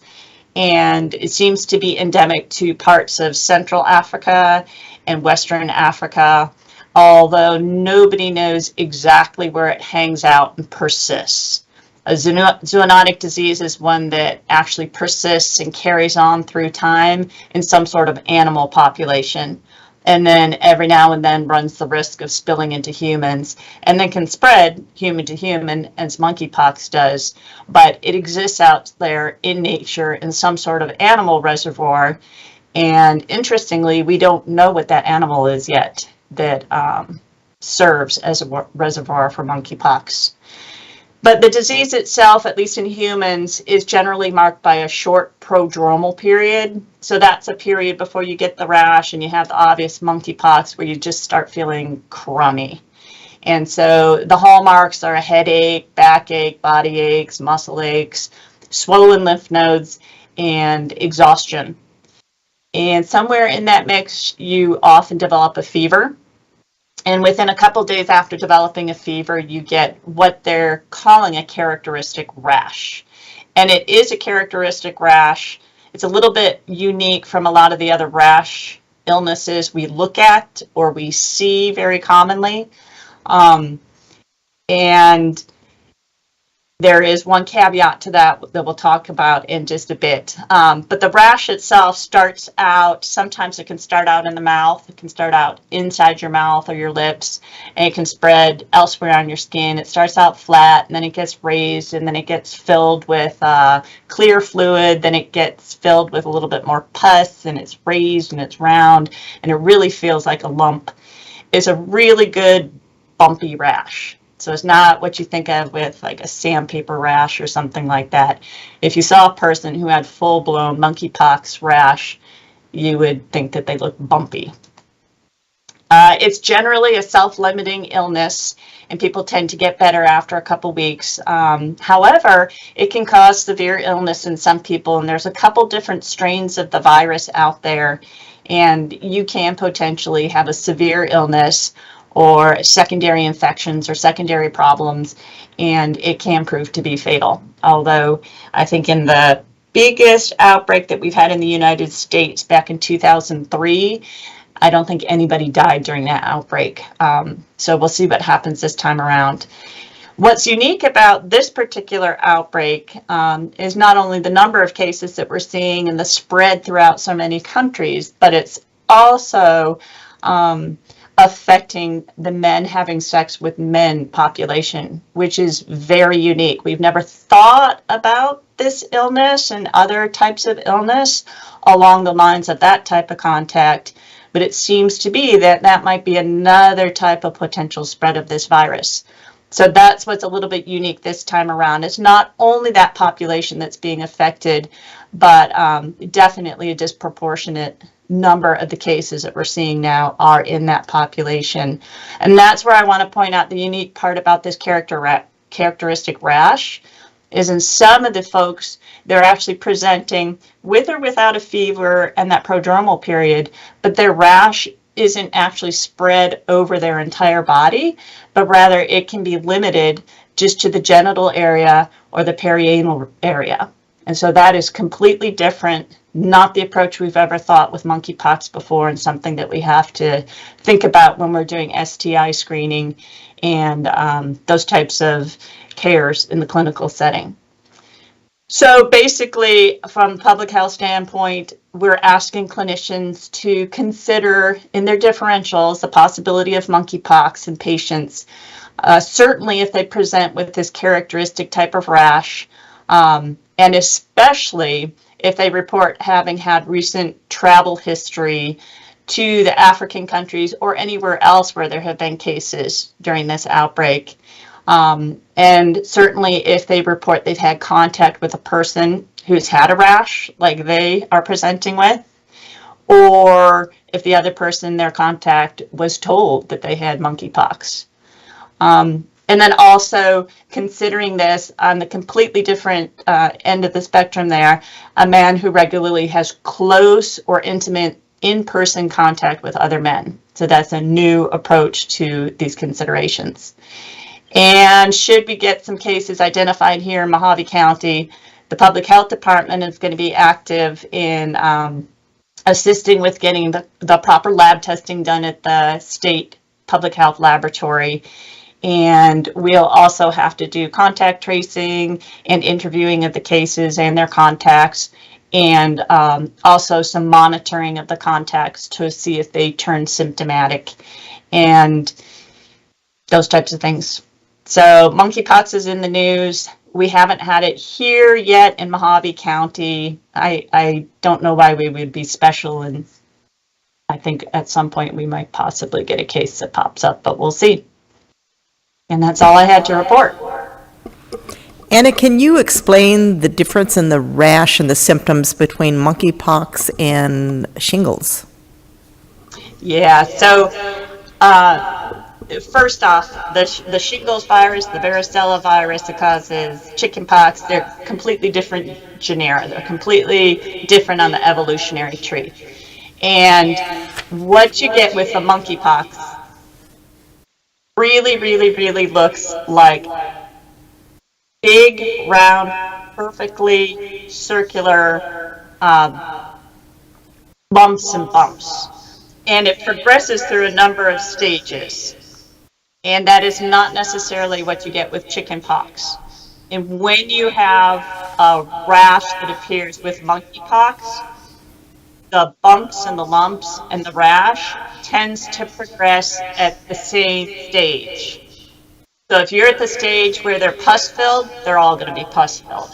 and it seems to be endemic to parts of Central Africa and Western Africa, although nobody knows exactly where it hangs out and persists. A zoonotic disease is one that actually persists and carries on through time in some sort of animal population, and then every now and then runs the risk of spilling into humans, and then can spread human to human, as monkeypox does, but it exists out there in nature in some sort of animal reservoir, and interestingly, we don't know what that animal is yet that serves as a reservoir for monkeypox. But the disease itself, at least in humans, is generally marked by a short prodromal period. So that's a period before you get the rash and you have the obvious monkeypox where you just start feeling crummy. And so the hallmarks are a headache, backache, body aches, muscle aches, swollen lymph nodes, and exhaustion. And somewhere in that mix, you often develop a fever. And within a couple days after developing a fever, you get what they're calling a characteristic rash. And it is a characteristic rash. It's a little bit unique from a lot of the other rash illnesses we look at or we see very commonly. And there is one caveat to that we'll talk about in just a bit. But the rash itself starts out, sometimes it can start out in the mouth, it can start out inside your mouth or your lips, and it can spread elsewhere on your skin. It starts out flat, and then it gets raised, and then it gets filled with clear fluid, then it gets filled with a little bit more pus, and it's raised and it's round, and it really feels like a lump. It's a really good bumpy rash. So it's not what you think of with like a sandpaper rash or something like that. If you saw a person who had full-blown monkeypox rash, you would think that they look bumpy. It's generally a self-limiting illness, and people tend to get better after a couple weeks. However, it can cause severe illness in some people, and there's a couple different strains of the virus out there, and you can potentially have a severe illness or secondary infections or secondary problems, and it can prove to be fatal. Although I think in the biggest outbreak that we've had in the United States back in 2003, I don't think anybody died during that outbreak. So we'll see what happens this time around. What's unique about this particular outbreak is not only the number of cases that we're seeing and the spread throughout so many countries, but it's also affecting the men having sex with men population, which is very unique. We've never thought about this illness and other types of illness along the lines of that type of contact, but it seems to be that that might be another type of potential spread of this virus. So that's what's a little bit unique this time around. It's not only that population that's being affected, but definitely a disproportionate number of the cases that we're seeing now are in that population. And that's where I want to point out the unique part about this characteristic rash is in some of the folks, they're actually presenting with or without a fever and that prodromal period, but their rash isn't actually spread over their entire body, but rather it can be limited just to the genital area or the perianal area. And so that is completely different, not the approach we've ever thought with monkeypox before, and something that we have to think about when we're doing STI screening and those types of cares in the clinical setting. So basically, from a public health standpoint, we're asking clinicians to consider in their differentials the possibility of monkeypox in patients, certainly if they present with this characteristic type of rash, and especially if they report having had recent travel history to the African countries or anywhere else where there have been cases during this outbreak. And certainly if they report they've had contact with a person who's had a rash like they are presenting with, or if the other person, their contact, was told that they had monkeypox. And then also considering this on the completely different end of the spectrum there, a man who regularly has close or intimate in-person contact with other men. So that's a new approach to these considerations. And should we get some cases identified here in Mohave County, the Public Health Department is going to be active in assisting with getting the proper lab testing done at the state public health laboratory. And we'll also have to do contact tracing and interviewing of the cases and their contacts, and also some monitoring of the contacts to see if they turn symptomatic and those types of things. So monkeypox is in the news. We haven't had it here yet in Mohave County. I don't know why we would be special, and I think at some point we might possibly get a case that pops up, but we'll see. And that's all I had to report. Anna, can you explain the difference in the rash and the symptoms between monkeypox and shingles? Yeah, so first off, the shingles virus, the varicella virus that causes chickenpox, they're completely different genera. They're completely different on the evolutionary tree. And what you get with the monkeypox really looks like big, round, perfectly circular lumps and bumps. And it progresses through a number of stages. And that is not necessarily what you get with chickenpox. And when you have a rash that appears with monkeypox, the bumps and the lumps and the rash tends to progress at the same stage. So if you're at the stage where they're pus-filled, they're all going to be pus-filled.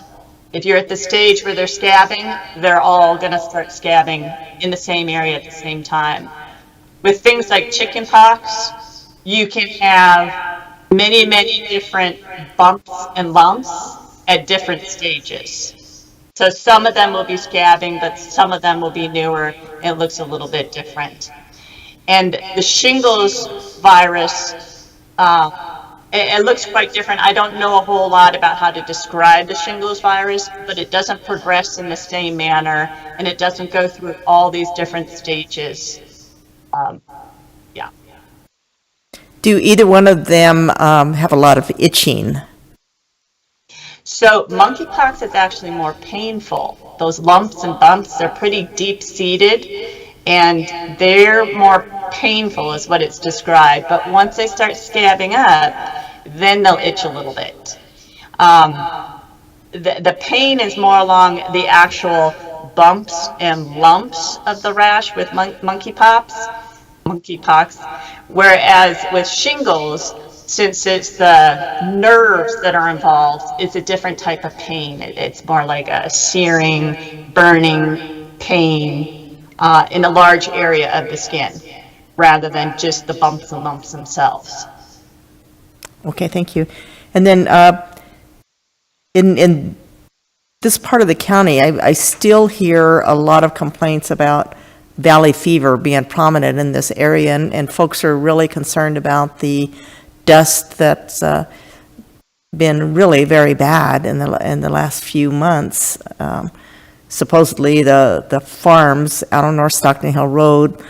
If you're at the stage where they're scabbing, they're all going to start scabbing in the same area at the same time. With things like chickenpox, you can have many different bumps and lumps at different stages. So some of them will be scabbing, but some of them will be newer, and it looks a little bit different. And the shingles virus, it looks quite different. I don't know a whole lot about how to describe the shingles virus, but it doesn't progress in the same manner, and it doesn't go through all these different stages. Yeah. Do either one of them have a lot of itching? So monkeypox is actually more painful. Those lumps and bumps, they're pretty deep-seated, and they're more painful is what it's described. But once they start scabbing up, then they'll itch a little bit. The pain is more along the actual bumps and lumps of the rash with monkeypox, whereas with shingles, since it's the nerves that are involved, it's a different type of pain. It's more like a searing, burning pain in a large area of the skin, rather than just the bumps and lumps themselves. Okay, thank you. And then in this part of the county, I still hear a lot of complaints about valley fever being prominent in this area, and folks are really concerned about the dust that's been really very bad in the last few months. Supposedly the farms out on North Stockton Hill Road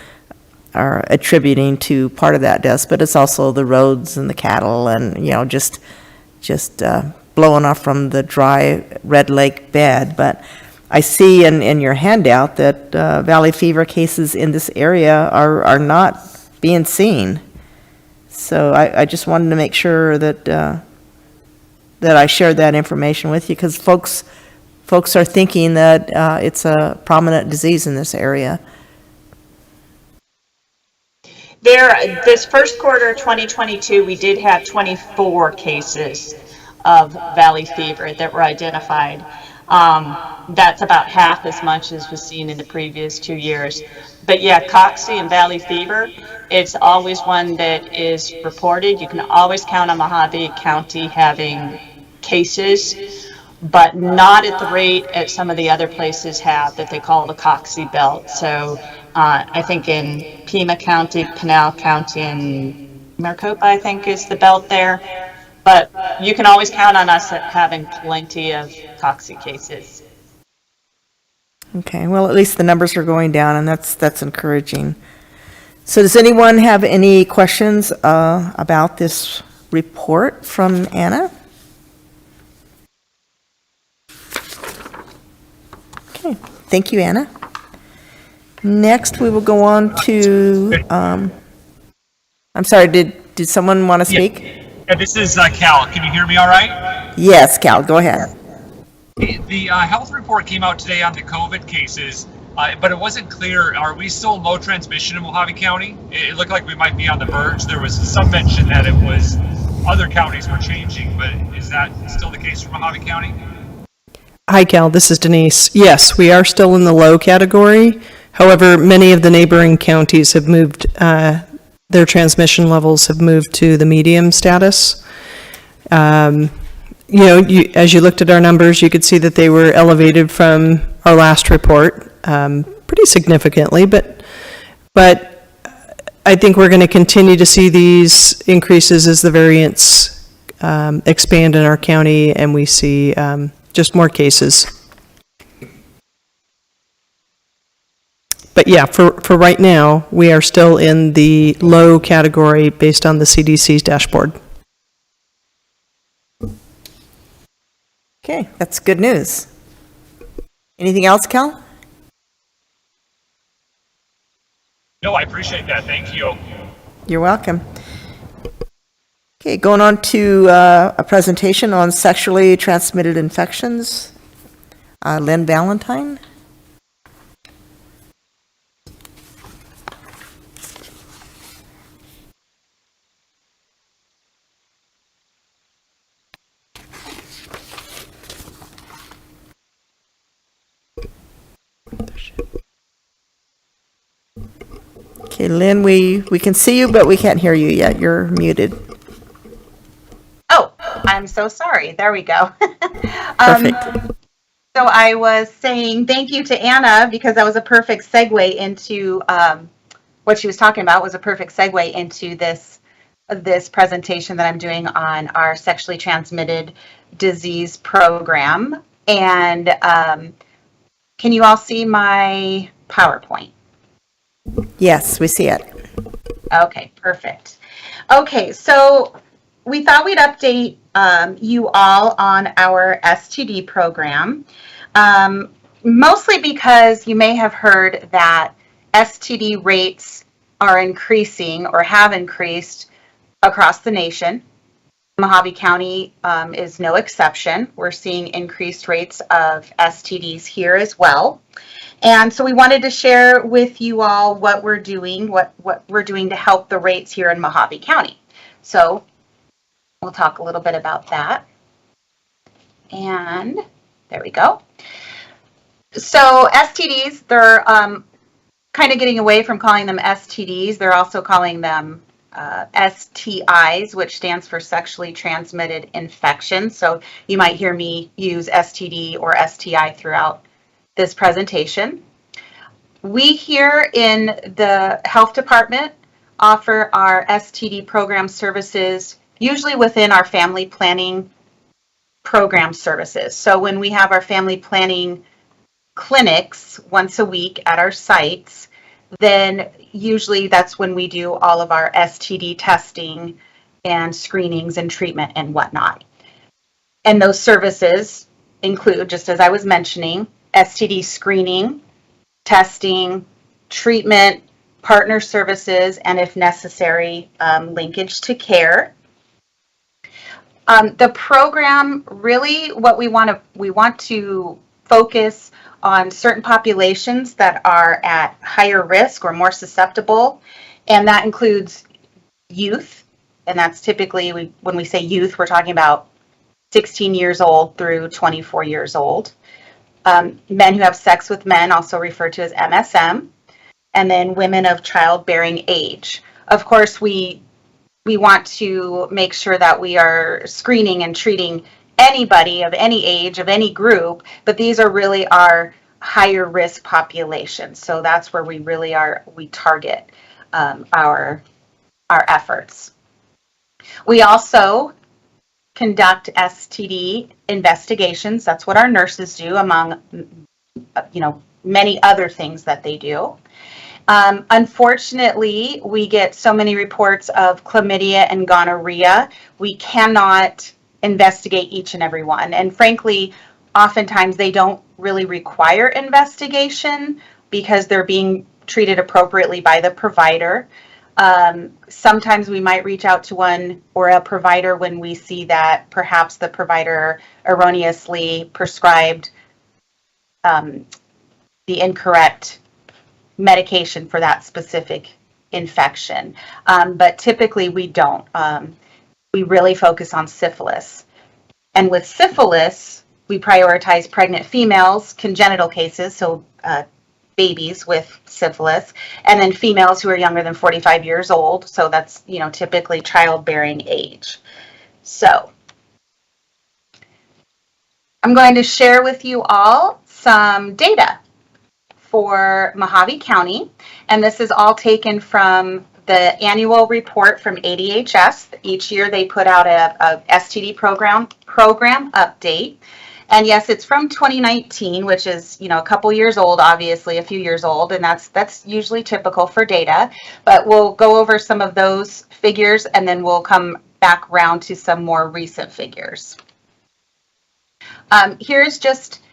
are attributing to part of that dust, but it's also the roads and the cattle and, just blowing off from the dry Red Lake bed. But I see in your handout that valley fever cases in this area are not being seen. So I just wanted to make sure that I shared that information with you, because folks are thinking that it's a prominent disease in this area. This first quarter of 2022, we did have 24 cases of valley fever that were identified. That's about half as much as was seen in the previous 2 years. But yeah, cocci and valley fever, it's always one that is reported. You can always count on Mohave County having cases, but not at the rate at some of the other places have that they call the cocci belt. So I think in Pima County, Pinal County, and Maricopa, I think, is the belt there. But you can always count on us having plenty of toxic cases. Okay, well, at least the numbers are going down, and that's encouraging. So does anyone have any questions about this report from Anna? Okay, thank you, Anna. Next, we will go on to, I'm sorry, did someone want to speak? Yeah, this is Cal. Can you hear me all right? Yes, Cal, go ahead. The health report came out today on the COVID cases, but it wasn't clear. Are we still low transmission in Mohave County? It looked like we might be on the verge. There was some mention that it was other counties were changing, but is that still the case for Mohave County? Hi, Cal. This is Denise. Yes, we are still in the low category. However, many of the neighboring counties have moved, their transmission levels have moved to the medium status. As you looked at our numbers, you could see that they were elevated from our last report pretty significantly, but I think we're going to continue to see these increases as the variants expand in our county and we see just more cases. But yeah, for right now, we are still in the low category based on the CDC's dashboard. Okay, that's good news. Anything else, Cal? No, I appreciate that. Thank you. You're welcome. Okay, going on to a presentation on sexually transmitted infections. Lynn Valentine. Okay, Lynn, we can see you, but we can't hear you yet. You're muted. Oh, I'm so sorry. There we go. Perfect. So I was saying thank you to Anna because that was a perfect segue into what she was talking about was a perfect segue into this presentation that I'm doing on our sexually transmitted disease program. And can you all see my PowerPoint? Yes, we see it. Okay, perfect. Okay, so we thought we'd update you all on our STD program, mostly because you may have heard that STD rates are increasing or have increased across the nation. Mohave County is no exception. We're seeing increased rates of STDs here as well. And so we wanted to share with you all what we're doing, what we're doing to help the rates here in Mohave County. So we'll talk a little bit about that. And there we go. So STDs, they're kind of getting away from calling them STDs. They're also calling them STIs, which stands for sexually transmitted infections. So you might hear me use STD or STI throughout this presentation. We here in the health department offer our STD program services usually within our family planning program services. So when we have our family planning clinics once a week at our sites, then usually that's when we do all of our STD testing and screenings and treatment and whatnot. And those services include, just as I was mentioning, STD screening, testing, treatment, partner services, and if necessary, linkage to care. The program really, what we want to focus on certain populations that are at higher risk or more susceptible, and that includes youth, and that's typically, when we say youth, we're talking about 16 years old through 24 years old. Men who have sex with men, also referred to as MSM, and then women of childbearing age. Of course, we want to make sure that we are screening and treating anybody of any age, of any group, but these are really our higher risk populations. So that's where we really we target our efforts. We also conduct STD investigations. That's what our nurses do, among many other things that they do. Unfortunately, we get so many reports of chlamydia and gonorrhea, we cannot investigate each and every one. And frankly, oftentimes they don't really require investigation because they're being treated appropriately by the provider. Sometimes we might reach out to one or a provider when we see that perhaps the provider erroneously prescribed the incorrect medication for that specific infection. But typically we don't. We really focus on syphilis. And with syphilis, we prioritize pregnant females, congenital cases, so babies with syphilis, and then females who are younger than 45 years old. So that's, typically childbearing age. So I'm going to share with you all some data for Mohave County, and this is all taken from the annual report from ADHS. Each year they put out a STD program update. And yes, it's from 2019, which is, a couple years old, obviously a few years old, and that's usually typical for data. But we'll go over some of those figures and then we'll come back around to some more recent figures. Here's just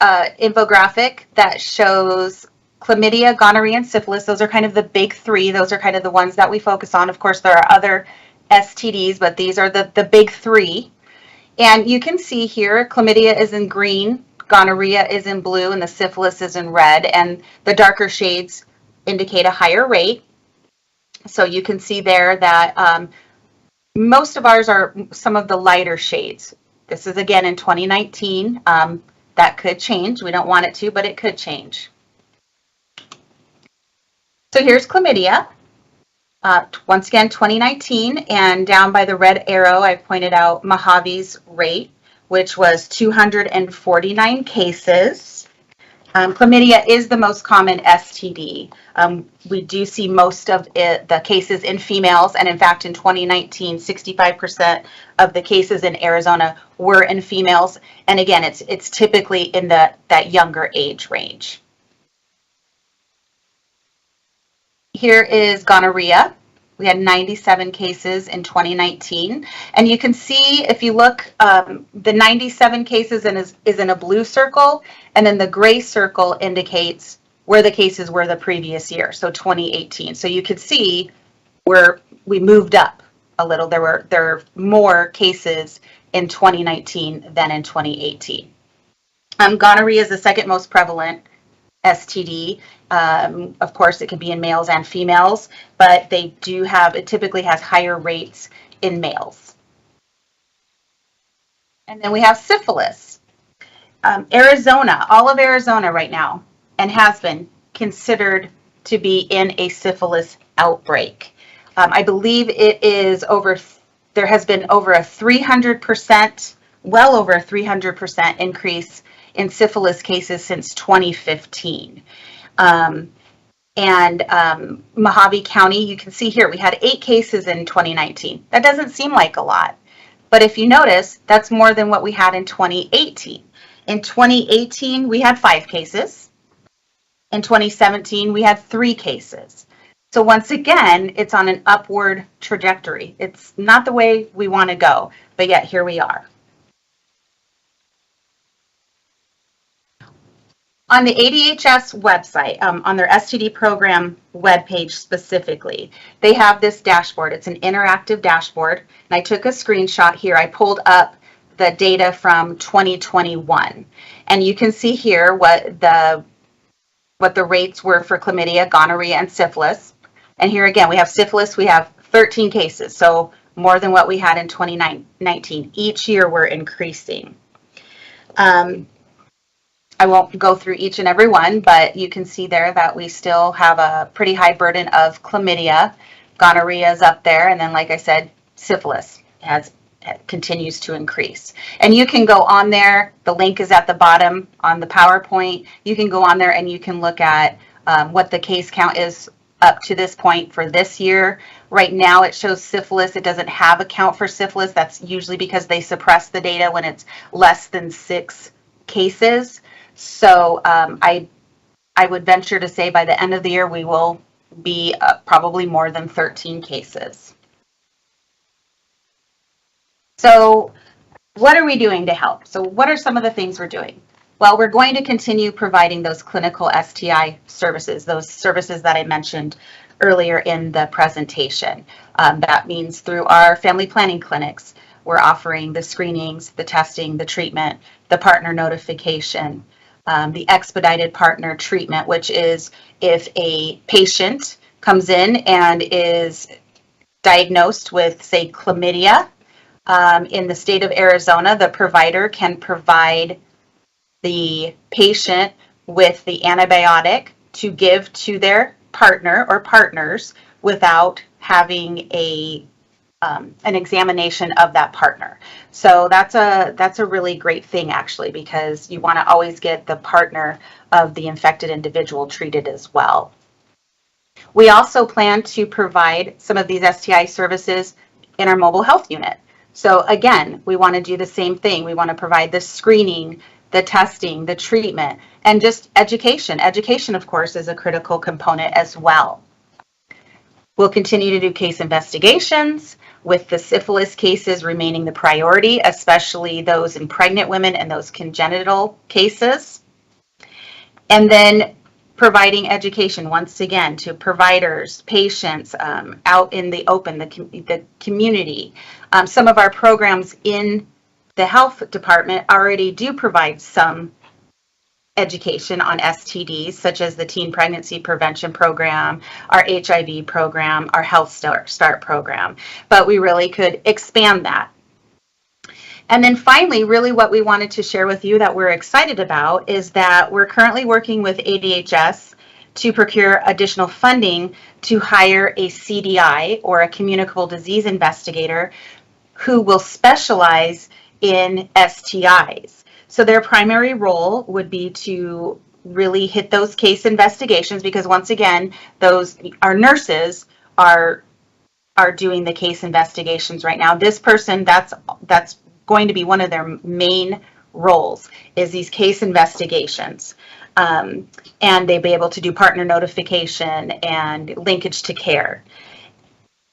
an infographic that shows chlamydia, gonorrhea, and syphilis. Those are kind of the big three. Those are kind of the ones that we focus on. Of course, there are other STDs, but these are the big three. And you can see here, chlamydia is in green, gonorrhea is in blue, and the syphilis is in red. And the darker shades indicate a higher rate. So you can see there that most of ours are some of the lighter shades. This is again in 2019. That could change. We don't want it to, but it could change. So here's chlamydia. Once again, 2019, and down by the red arrow, I pointed out Mohave's rate, which was 249 cases. Chlamydia is the most common STD. We do see most of the cases in females, and in fact, in 2019, 65% of the cases in Arizona were in females. And again, it's typically in that younger age range. Here is gonorrhea. We had 97 cases in 2019. And you can see, if you look, the 97 cases is in a blue circle, and then the gray circle indicates where the cases were the previous year, so 2018. So you could see where we moved up a little. There were more cases in 2019 than in 2018. Gonorrhea is the second most prevalent STD. Of course, it can be in males and females, but it typically has higher rates in males. And then we have syphilis. Arizona, all of Arizona right now, and has been considered to be in a syphilis outbreak. I believe there has been over a 300%, well over a 300% increase in syphilis cases since 2015. Mohave County, you can see here, we had 8 cases in 2019. That doesn't seem like a lot, but if you notice, that's more than what we had in 2018. In 2018, we had 5 cases. In 2017, we had 3 cases. So once again, it's on an upward trajectory. It's not the way we want to go, but yet here we are. On the ADHS website, on their STD program webpage specifically, they have this dashboard. It's an interactive dashboard, and I took a screenshot here. I pulled up the data from 2021, and you can see here what the rates were for chlamydia, gonorrhea, and syphilis. And here again, we have syphilis. We have 13 cases, so more than what we had in 2019. Each year, we're increasing. I won't go through each and every one, but you can see there that we still have a pretty high burden of chlamydia. Gonorrhea is up there, and then, like I said, syphilis has continues to increase. And you can go on there, the link is at the bottom on the PowerPoint. You can go on there and you can look at what the case count is up to this point for this year. Right now it shows syphilis. It doesn't have a count for syphilis. That's usually because they suppress the data when it's less than 6 cases. So I would venture to say by the end of the year we will be probably more than 13 cases. So what are we doing to help? So what are some of the things we're doing? Well, we're going to continue providing those clinical STI services, those services that I mentioned earlier in the presentation. That means through our family planning clinics, we're offering the screenings, the testing, the treatment, the partner notification, the expedited partner treatment, which is if a patient comes in and is diagnosed with, say, chlamydia, in the state of Arizona, the provider can provide the patient with the antibiotic to give to their partner or partners without having an examination of that partner. So that's a really great thing, actually, because you want to always get the partner of the infected individual treated as well. We also plan to provide some of these STI services in our mobile health unit. So again, we want to do the same thing. We want to provide the screening, the testing, the treatment, and just education. Education, of course, is a critical component as well. We'll continue to do case investigations, with the syphilis cases remaining the priority, especially those in pregnant women and those congenital cases. And then providing education, once again, to providers, patients, out in the open, the community. Some of our programs in the health department already do provide some education on STDs, such as the Teen Pregnancy Prevention Program, our HIV program, our Health Start program, but we really could expand that. And then finally, really what we wanted to share with you that we're excited about is that we're currently working with ADHS to procure additional funding to hire a CDI, or a communicable disease investigator, who will specialize in STIs. So their primary role would be to really hit those case investigations, because once again, our nurses are doing the case investigations right now. This person, that's going to be one of their main roles, is these case investigations. And they'll be able to do partner notification and linkage to care.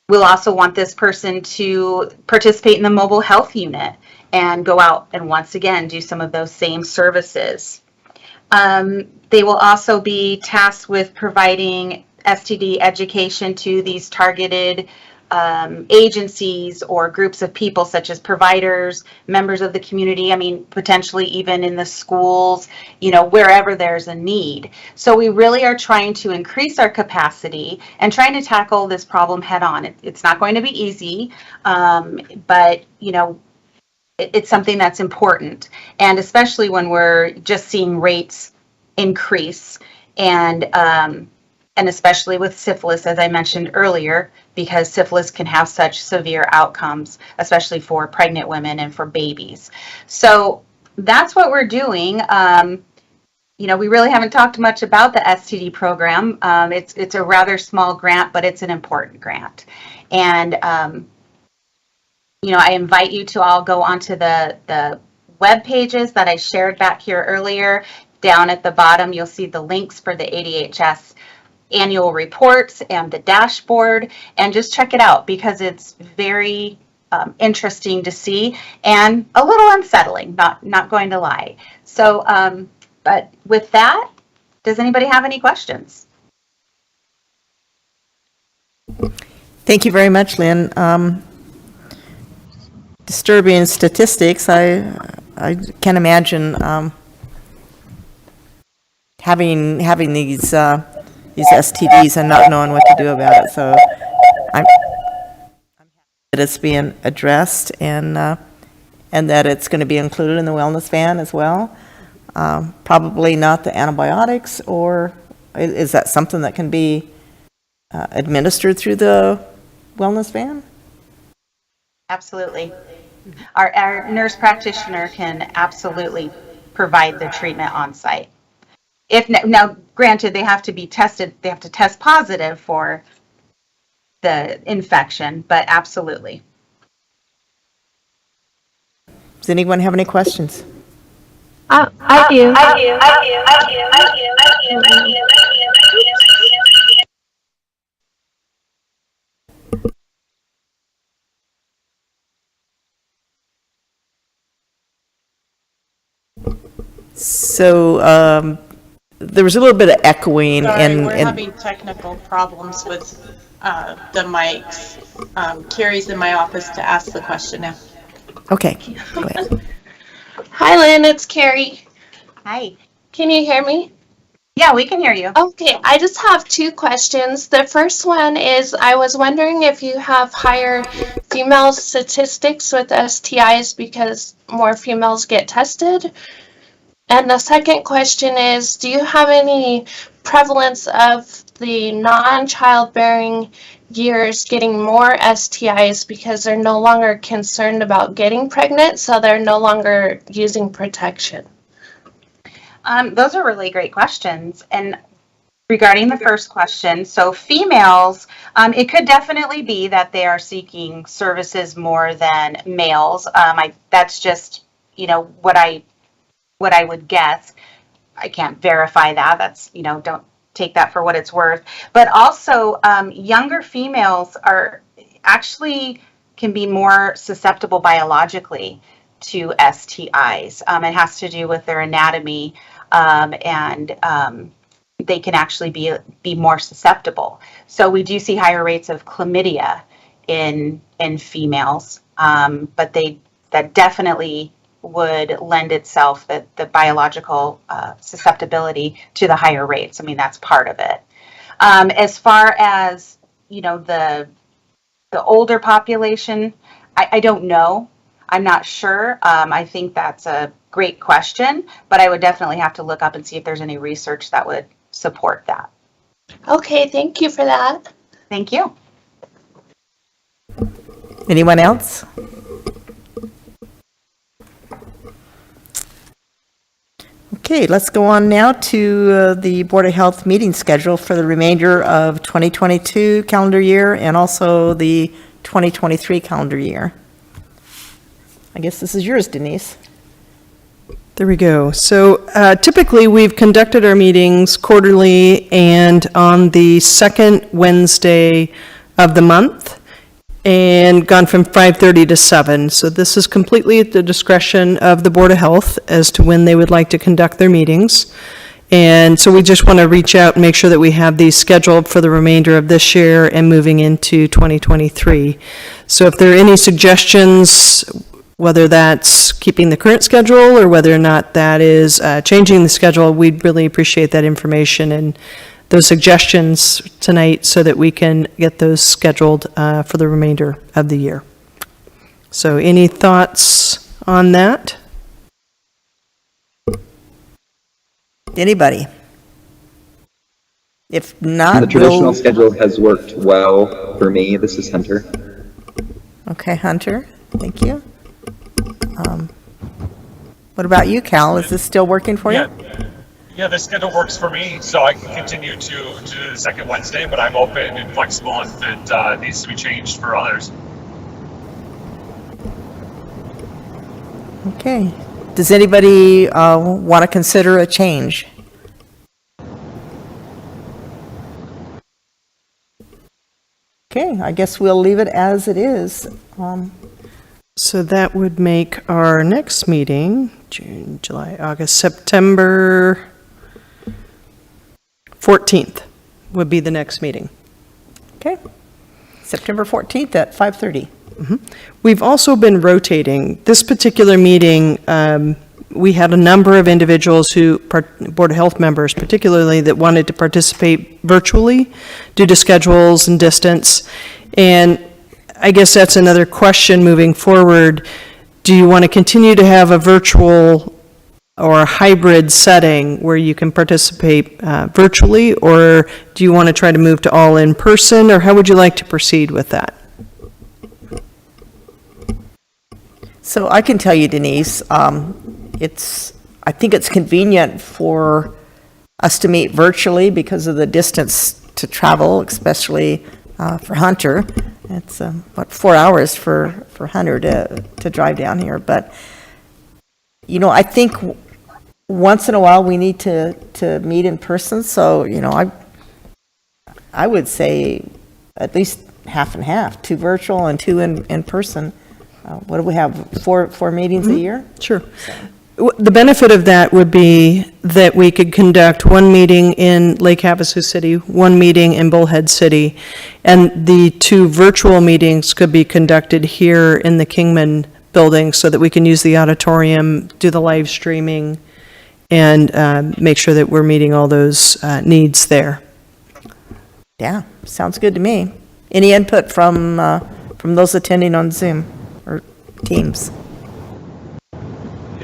We'll also want this person to participate in the mobile health unit and go out and once again do some of those same services. They will also be tasked with providing STD education to these targeted agencies or groups of people, such as providers, members of the community, I mean, potentially even in the schools, wherever there's a need. So we really are trying to increase our capacity and trying to tackle this problem head on. It's not going to be easy, but, it's something that's important. And especially when we're just seeing rates increase, and especially with syphilis, as I mentioned earlier, because syphilis can have such severe outcomes, especially for pregnant women and for babies. So that's what we're doing. We really haven't talked much about the STD program. It's a rather small grant, but it's an important grant. And, I invite you to all go onto the web pages that I shared back here earlier. Down at the bottom, you'll see the links for the ADHS annual reports and the dashboard, and just check it out, because it's very interesting to see and a little unsettling, not going to lie. So, but with that, does anybody have any questions? Thank you very much, Lynn. Disturbing statistics. I can't imagine having these STDs and not knowing what to do about it. So I'm happy that it's being addressed, and that it's going to be included in the wellness van as well. Probably not the antibiotics, or is that something that can be administered through the wellness van? Absolutely. Our nurse practitioner can absolutely provide the treatment on site. Now, granted, they have to be tested, they have to test positive for the infection, but absolutely. Does anyone have any questions? I do. So there was a little bit of echoing. Sorry, we're having technical problems with the mics. Carrie's in my office to ask the question now. Okay, go ahead. Hi, Lynn. It's Carrie. Hi. Can you hear me? Yeah, we can hear you. Okay, I just have two questions. The first one is I was wondering if you have higher female statistics with STIs because more females get tested. And the second question is, do you have any prevalence of the non-childbearing years getting more STIs because they're no longer concerned about getting pregnant, so they're no longer using protection? Those are really great questions. And regarding the first question, so females, it could definitely be that they are seeking services more than males. That's just, what I would guess. I can't verify that. That's, don't take that for what it's worth. But also, younger females are actually can be more susceptible biologically to STIs. It has to do with their anatomy, and they can actually be more susceptible. So we do see higher rates of chlamydia in females, but that definitely would lend itself the biological susceptibility to the higher rates. I mean, that's part of it. As far as the older population, I don't know. I'm not sure. I think that's a great question, but I would definitely have to look up and see if there's any research that would support that. Okay, thank you for that. Thank you. Anyone else? Okay, let's go on now to the Board of Health meeting schedule for the remainder of 2022 calendar year and also the 2023 calendar year. I guess this is yours, Denise. There we go. So typically, we've conducted our meetings quarterly and on the second Wednesday of the month, and gone from 5:30 to 7. So this is completely at the discretion of the Board of Health as to when they would like to conduct their meetings. And so we just want to reach out and make sure that we have these scheduled for the remainder of this year and moving into 2023. So if there are any suggestions, whether that's keeping the current schedule or whether or not that is changing the schedule, we'd really appreciate that information and those suggestions tonight so that we can get those scheduled for the remainder of the year. So any thoughts on that? Anybody? If not, The traditional schedule has worked well for me. This is Hunter. Okay, Hunter, thank you. What about you, Cal? Is this still working for you? Yeah, the schedule works for me, so I can continue to do the second Wednesday, but I'm open and flexible if it needs to be changed for others. Okay. Does anybody want to consider a change? Okay, I guess we'll leave it as it is. So that would make our next meeting, June, July, August, September 14th would be the next meeting. Okay. September 14th at 5:30. We've also been rotating. This particular meeting, we had a number of individuals Board of Health members particularly, that wanted to participate virtually due to schedules and distance. And I guess that's another question moving forward. Do you want to continue to have a virtual or a hybrid setting where you can participate virtually, or do you want to try to move to all in person, or how would you like to proceed with that? So I can tell you, Denise, I think it's convenient for us to meet virtually because of the distance to travel, especially for Hunter. It's, 4 hours for Hunter to drive down here. But, I think once in a while we need to meet in person. So, I would say at least half and half, 2 virtual and 2 in person. What do we have, four meetings a year? Sure. The benefit of that would be that we could conduct one meeting in Lake Havasu City, one meeting in Bullhead City, and the 2 virtual meetings could be conducted here in the Kingman building so that we can use the auditorium, do the live streaming, and make sure that we're meeting all those needs there. Yeah, sounds good to me. Any input from those attending on Zoom or Teams?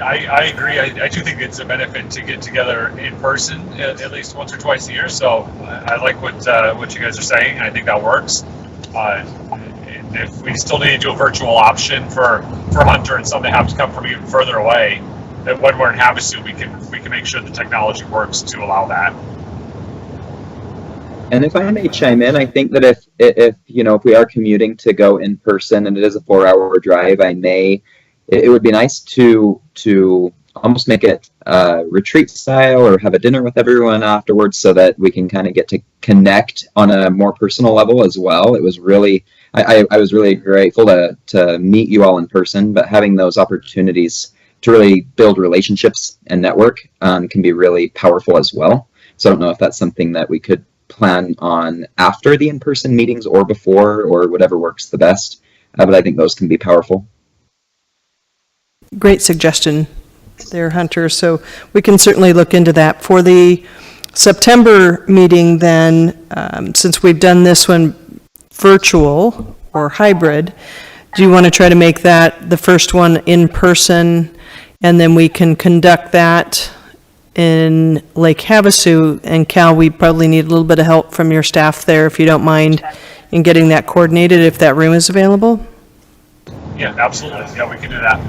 I agree. I do think it's a benefit to get together in person at least once or twice a year. So I like what you guys are saying. I think that works. And if we still need to do a virtual option for Hunter and some that have to come from even further away, that when we're in Havasu, we can make sure the technology works to allow that. And if I may chime in, I think that if we are commuting to go in person and it is a 4-hour drive, it would be nice to almost make it retreat style or have a dinner with everyone afterwards so that we can kind of get to connect on a more personal level as well. It was really, I was really grateful to meet you all in person, but having those opportunities to really build relationships and network can be really powerful as well. So I don't know if that's something that we could plan on after the in-person meetings or before or whatever works the best. But I think those can be powerful. Great suggestion there, Hunter. So we can certainly look into that. For the September meeting then, since we've done this one virtual or hybrid, do you want to try to make that the first one in person, and then we can conduct that in Lake Havasu? And Cal, we probably need a little bit of help from your staff there, if you don't mind, in getting that coordinated if that room is available. Yeah, absolutely. Yeah, we can do that.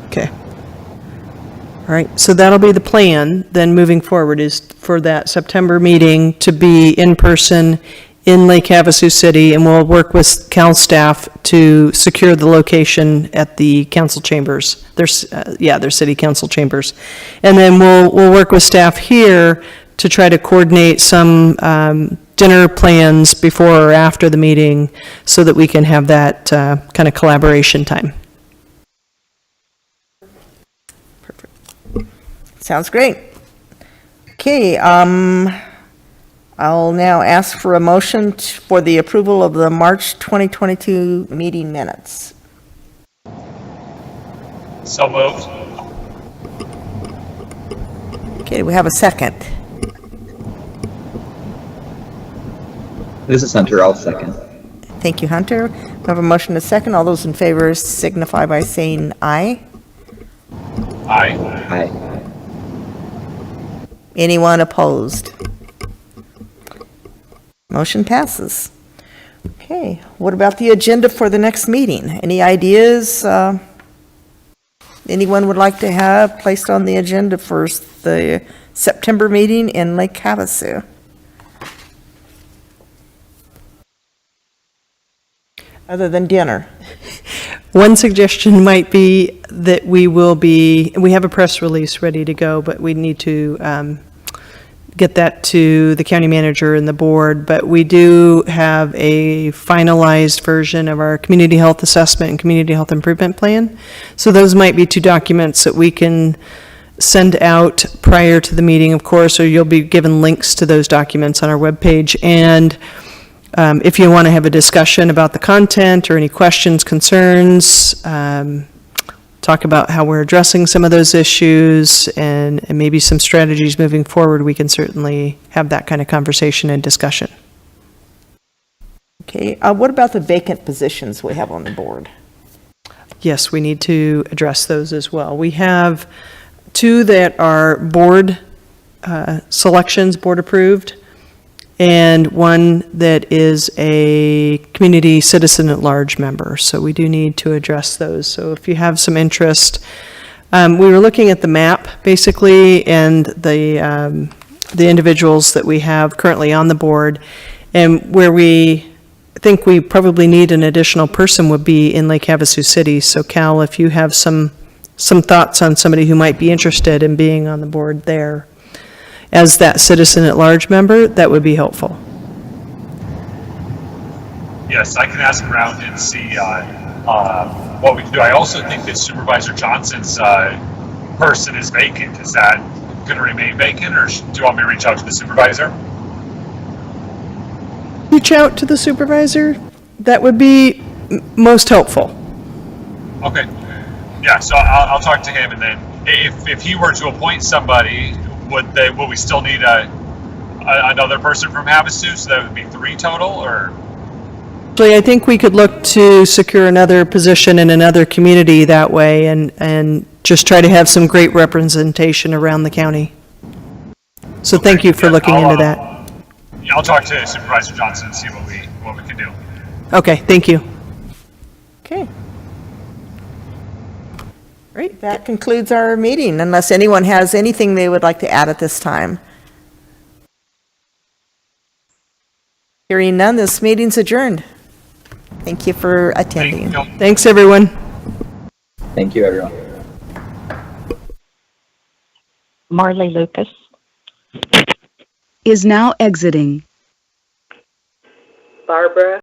Okay. All right, so that'll be the plan then moving forward, is for that September meeting to be in person in Lake Havasu City, and we'll work with Cal staff to secure the location at the council chambers, their city council chambers. And then we'll work with staff here to try to coordinate some dinner plans before or after the meeting so that we can have that kind of collaboration time. Sounds great. Okay, I'll now ask for a motion for the approval of the March 2022 meeting minutes. So moved. Okay, we have a second. This is Hunter. I'll second. Thank you, Hunter. We have a motion to second. All those in favor signify by saying aye. Aye. Aye. Anyone opposed? Motion passes. Okay, what about the agenda for the next meeting? Any ideas anyone would like to have placed on the agenda for the September meeting in Lake Havasu? Other than dinner? One suggestion might be that we have a press release ready to go, but we need to get that to the county manager and the board. But we do have a finalized version of our community health assessment and community health improvement plan. So those might be 2 documents that we can send out prior to the meeting, of course, or you'll be given links to those documents on our webpage. And if you want to have a discussion about the content or any questions, concerns, talk about how we're addressing some of those issues and maybe some strategies moving forward, we can certainly have that kind of conversation and discussion. Okay, what about the vacant positions we have on the board? Yes, we need to address those as well. We have 2 that are board selections, board approved, and one that is a community citizen at large member. So we do need to address those. So if you have some interest, we were looking at the map basically, and the individuals that we have currently on the board, and where we think we probably need an additional person would be in Lake Havasu City. So Cal, if you have some thoughts on somebody who might be interested in being on the board there as that citizen at large member, that would be helpful. Yes, I can ask around and see what we can do. I also think that Supervisor Johnson's person is vacant. Is that going to remain vacant, or do you want me to reach out to the supervisor? Reach out to the supervisor. That would be most helpful. Okay. Yeah, so I'll talk to him, and then if he were to appoint somebody, would we still need another person from Havasu? So that would be 3 total, or? Actually, I think we could look to secure another position in another community that way, and just try to have some great representation around the county. So Okay, thank you for yeah, looking into that. Yeah, I'll talk to Supervisor Johnson and see what we can do. Okay, thank you. Okay. Great, that concludes our meeting, unless anyone has anything they would like to add at this time. Hearing none, this meeting's adjourned. Thank you for attending. Thank you. Thanks, everyone. Thank you, everyone. Marley Lucas. is now exiting. Barbara